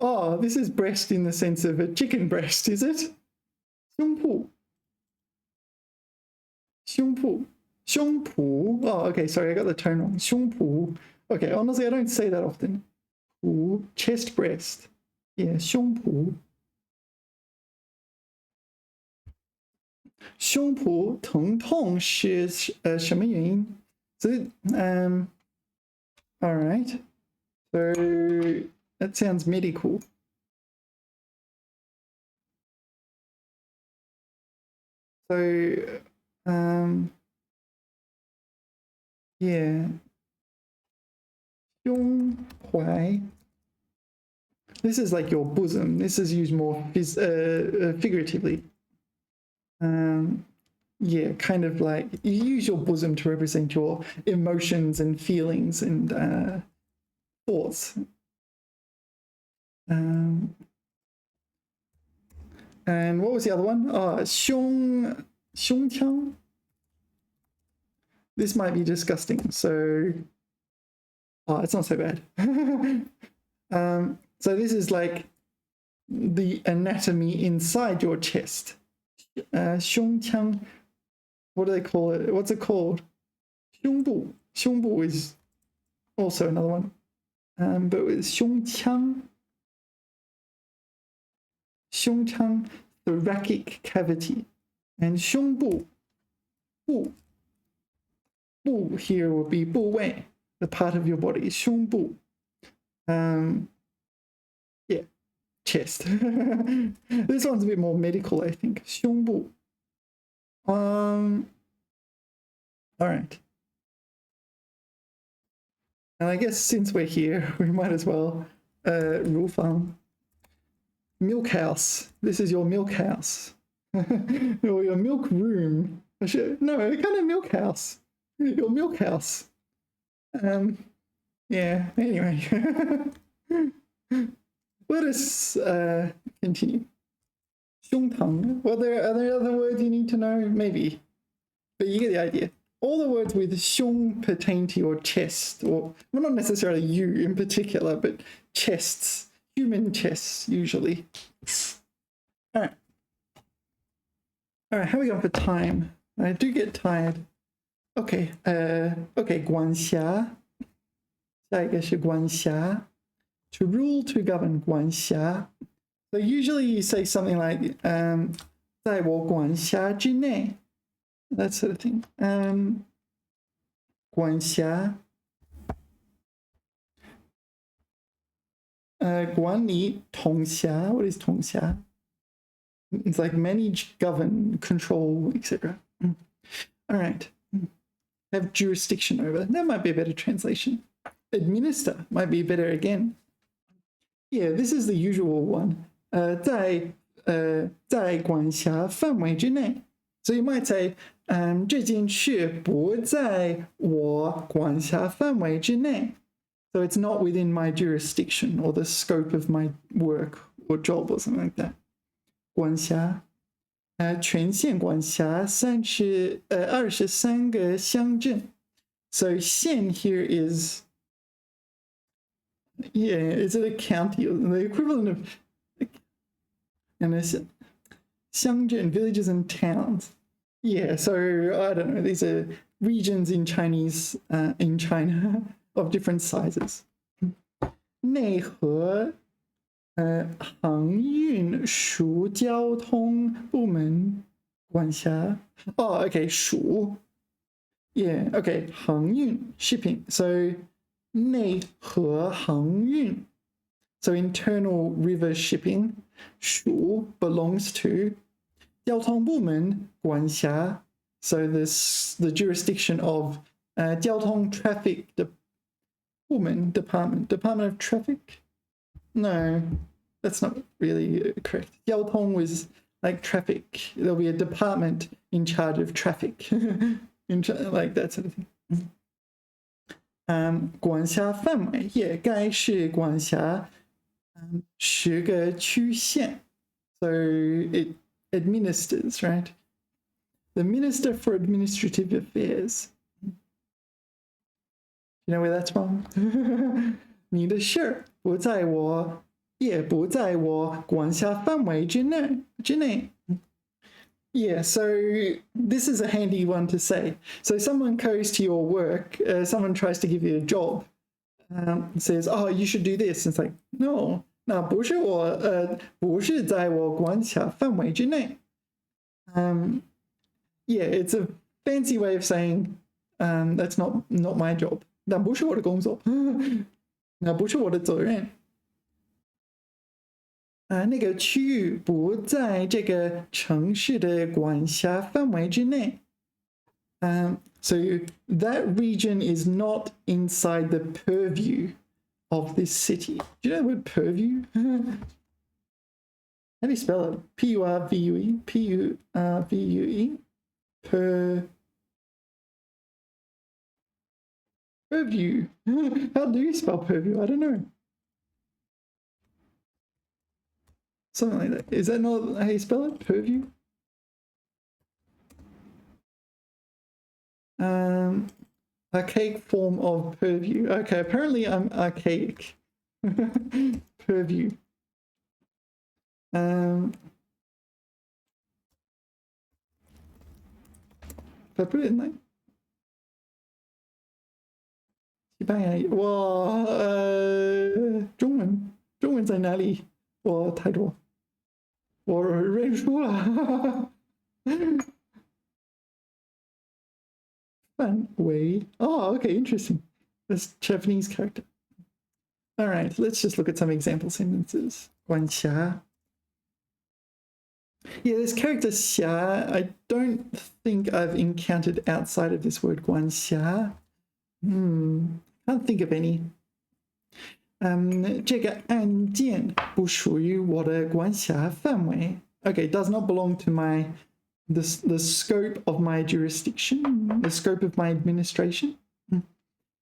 Oh, this is breast in the sense of a chicken breast, is it? 胸脯. 胸脯. Oh, okay, sorry, I got the tone wrong. 胸脯. Okay, honestly, I don't say that often. 脯, chest, breast. Yeah, 胸脯. 胸脯疼痛是什么原因? So, all right. So that sounds medical. So, yeah. 胸怀. This is like your bosom. This is used more figuratively. Yeah, kind of like you use your bosom to represent your emotions and feelings and thoughts. And what was the other one? Oh, 胸腔. This might be disgusting. So, oh, it's not so bad. So this is like the anatomy inside your chest. 胸腔. What do they call it? What's it called? 胸部. 胸部 is also another one. But with 胸腔. 胸腔, thoracic cavity. And 胸部. 部 here would be 部位, the part of your body. 胸部. Yeah, chest. This one's a bit more medical, I think. 胸部. All right. And I guess since we're here, we might as well 乳房. Milk house. This is your milk house. Or your milk room. No, kind of milk house. your milk house. Yeah, anyway. Let us continue. 胸膛. Well, are there other words you need to know? Maybe. But you get the idea. All the words with 胸 pertain to your chest, or well, not necessarily you in particular, but chests, human chests usually. All right. All right, how are we going for time? I do get tired. Okay, okay, 管辖. 下一个是管辖. To rule, to govern, 管辖. So usually you say something like, 在我管辖之内. That sort of thing. 管辖. 管理, 统辖. What is 统辖? It's like manage, govern, control, etc. All right. Have jurisdiction over. That might be a better translation. Administer might be better again. Yeah, this is the usual one. 在管辖范围之内. So you might say, 这件事不在我管辖范围之内. So it's not within my jurisdiction or the scope of my work or job or something like that. 管辖. 全县管辖23个乡镇. So 县 here is, yeah, is it a county or the equivalent of, and it's 乡镇, villages and towns. Yeah, so I don't know, these are regions in Chinese, in China of different sizes. 内河 航运属交通部门管辖. Oh, okay, 属. Yeah, okay, 航运 shipping. So 内河航运. So internal river shipping. 属 belongs to. 交通部门管辖. So the jurisdiction of 交通 traffic 的部门 department of traffic. No, that's not really correct. 交通 was like traffic. There'll be a department in charge of traffic. Like that sort of thing. 管辖范围 yeah, 该市管辖10个区县. So it administers, right? The Minister for Administrative Affairs. You know where that's from? 你的事不在我也不在我管辖范围之内. Yeah, so this is a handy one to say. So someone goes to your work, someone tries to give you a job, says, oh, you should do this. It's like, no, 那不是我不是在我管辖范围之内. Yeah, it's a fancy way of saying that's not my job. 那不是我的工作，那不是我的责任。那个区域不在这个城市的管辖范围之内。So that region is not inside the purview of this city. Do you know the word purview? How do you spell it? P-U-R-V-U-E? P-U-R-V-U-E? Purview. How do you spell purview? I don't know. Something like that. Is that not how you spell it? Purview? Archaic form of purview. Okay, apparently I'm archaic. Purview. If I put it in like 西班牙语，哇，中文在哪里？我太多，我认输了。范围 Oh, okay, interesting. That's Japanese character. All right, let's just look at some example sentences. 管辖. Yeah, this character 辖, I don't think I've encountered outside of this word 管辖. Can't think of any. 这个案件不属于我的管辖范围. Okay, does not belong to my the scope of my jurisdiction, the scope of my administration.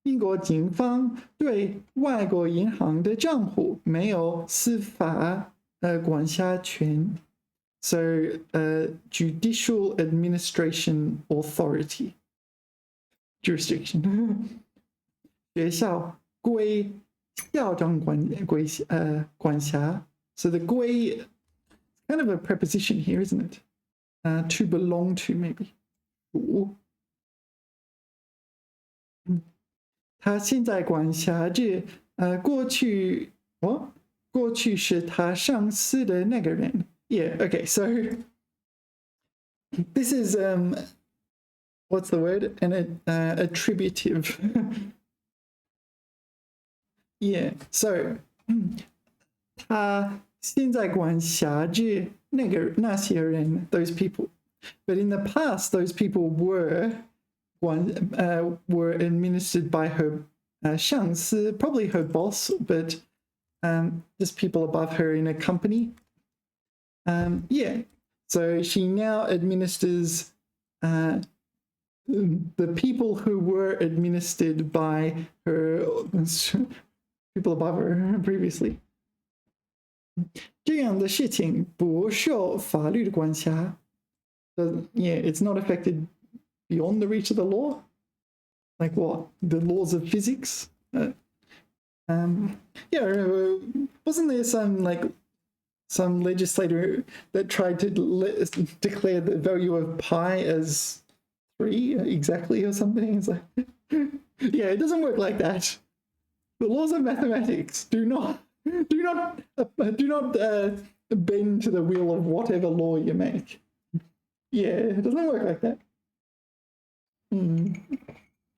英国警方对外国银行的账户没有司法管辖权。So, judicial administration authority jurisdiction. 学校归校长管辖. So the 归 kind of a preposition here, isn't it? To belong to, maybe. 主他现在管辖着过去是他上司的那个人。Yeah, okay, so this is what's the word? An attributive. Yeah, so 他现在管辖着那些人 those people. But in the past, those people were administered by her 上司, probably her boss, but just people above her in a company. Yeah, so she now administers the people who were administered by her people above her previously. 这样的事情不受法律的管辖. Yeah, it's not affected beyond the reach of the law. Like what? The laws of physics? Yeah, wasn't there some legislator that tried to declare the value of pi as 3 exactly or something? It's like, yeah, it doesn't work like that. The laws of mathematics do not bend to the will of whatever law you make. Yeah, it doesn't work like that.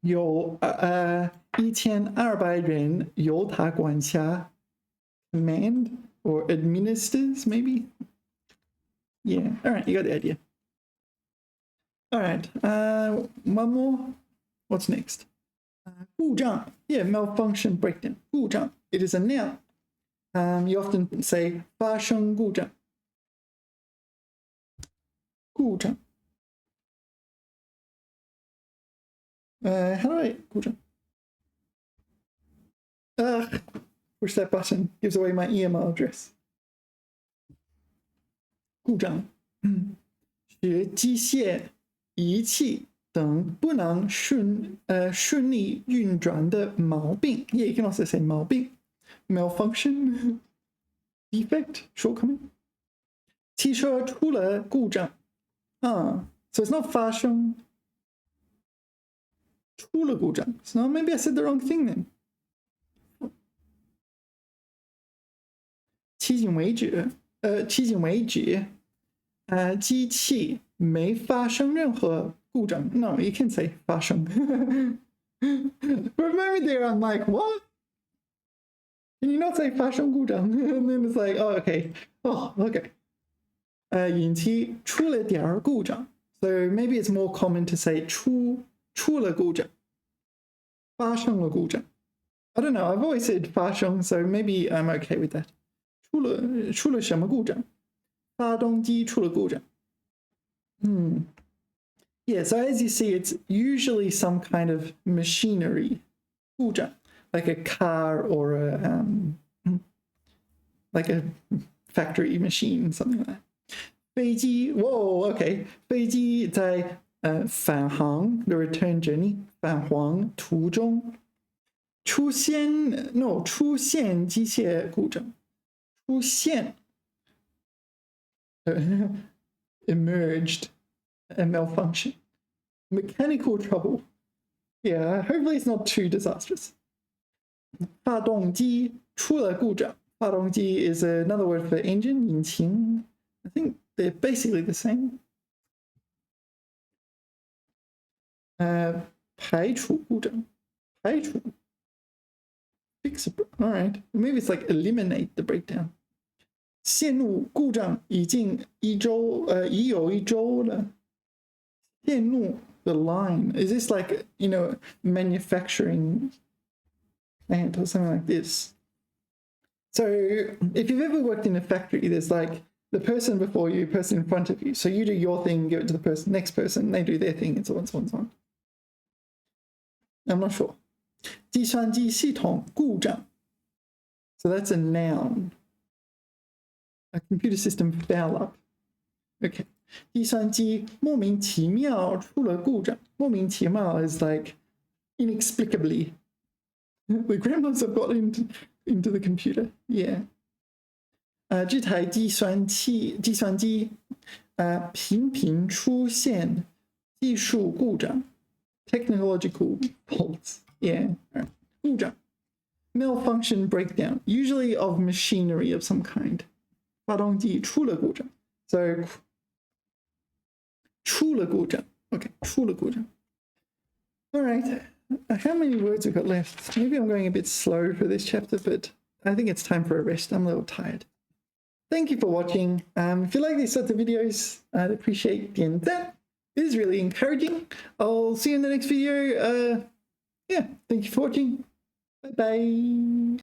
有1200人由他管辖 command or administers, maybe? Yeah, all right, you got the idea. All right, one more. What's next? 故障, yeah, malfunction, breakdown. 故障, it is a noun. You often say 发生故障. 故障. How do I 故障? Push that button, gives away my email address. 故障. 使机械仪器等不能顺利运转的毛病. Yeah, you can also say 毛病. Malfunction, defect, shortcoming. 汽车出了故障. So it's not 发生. 出了故障. So maybe I said the wrong thing then. 迄今为止, 机器没发生任何故障. No, you can say 发生. But maybe there I'm like, what? Can you not say 发生故障? And then it's like, oh, okay. Oh, okay. 引擎出了点故障. So maybe it's more common to say 出了故障. 发生了故障. I don't know. I've always said 发生, so maybe I'm okay with that. 出了什么故障? 发动机出了故障. Yeah, so as you see, it's usually some kind of machinery. 故障, like a car or like a factory machine, something like that. 飞机, whoa, okay. 飞机在返航 the return journey, 返航途中出现机械故障. 出现 emerged a malfunction. Mechanical trouble. Yeah, hopefully it's not too disastrous. 发动机出了故障. 发动机 is another word for engine, 引擎. I think they're basically the same. 排除故障. 排除. Fix it. All right. Maybe it's like eliminate the breakdown. 线路故障已有一周了. 线路 the line. Is this like, manufacturing plant or something like this? So if you've ever worked in a factory, there's like the person before you, person in front of you. So you do your thing, give it to the person, next person, they do their thing, and so on, so on, so on. I'm not sure. 计算机系统故障. So that's a noun. A computer system fell up. Okay. 计算机莫名其妙出了故障. 莫名其妙 is like inexplicably. The gremlins have got into the computer. Yeah. 这台计算机频频出现技术故障 technological faults. Yeah. Right. 故障 malfunction breakdown, usually of machinery of some kind. 发动机出了故障 so 出了故障 okay 出了故障 all right. How many words we've got left? Maybe I'm going a bit slow for this chapter, but I think it's time for a rest. I'm a little tired. Thank you for watching. If you like these sorts of videos, I'd appreciate getting that. It is really encouraging. I'll see you in the next video. Yeah, thank you for watching. Bye-bye.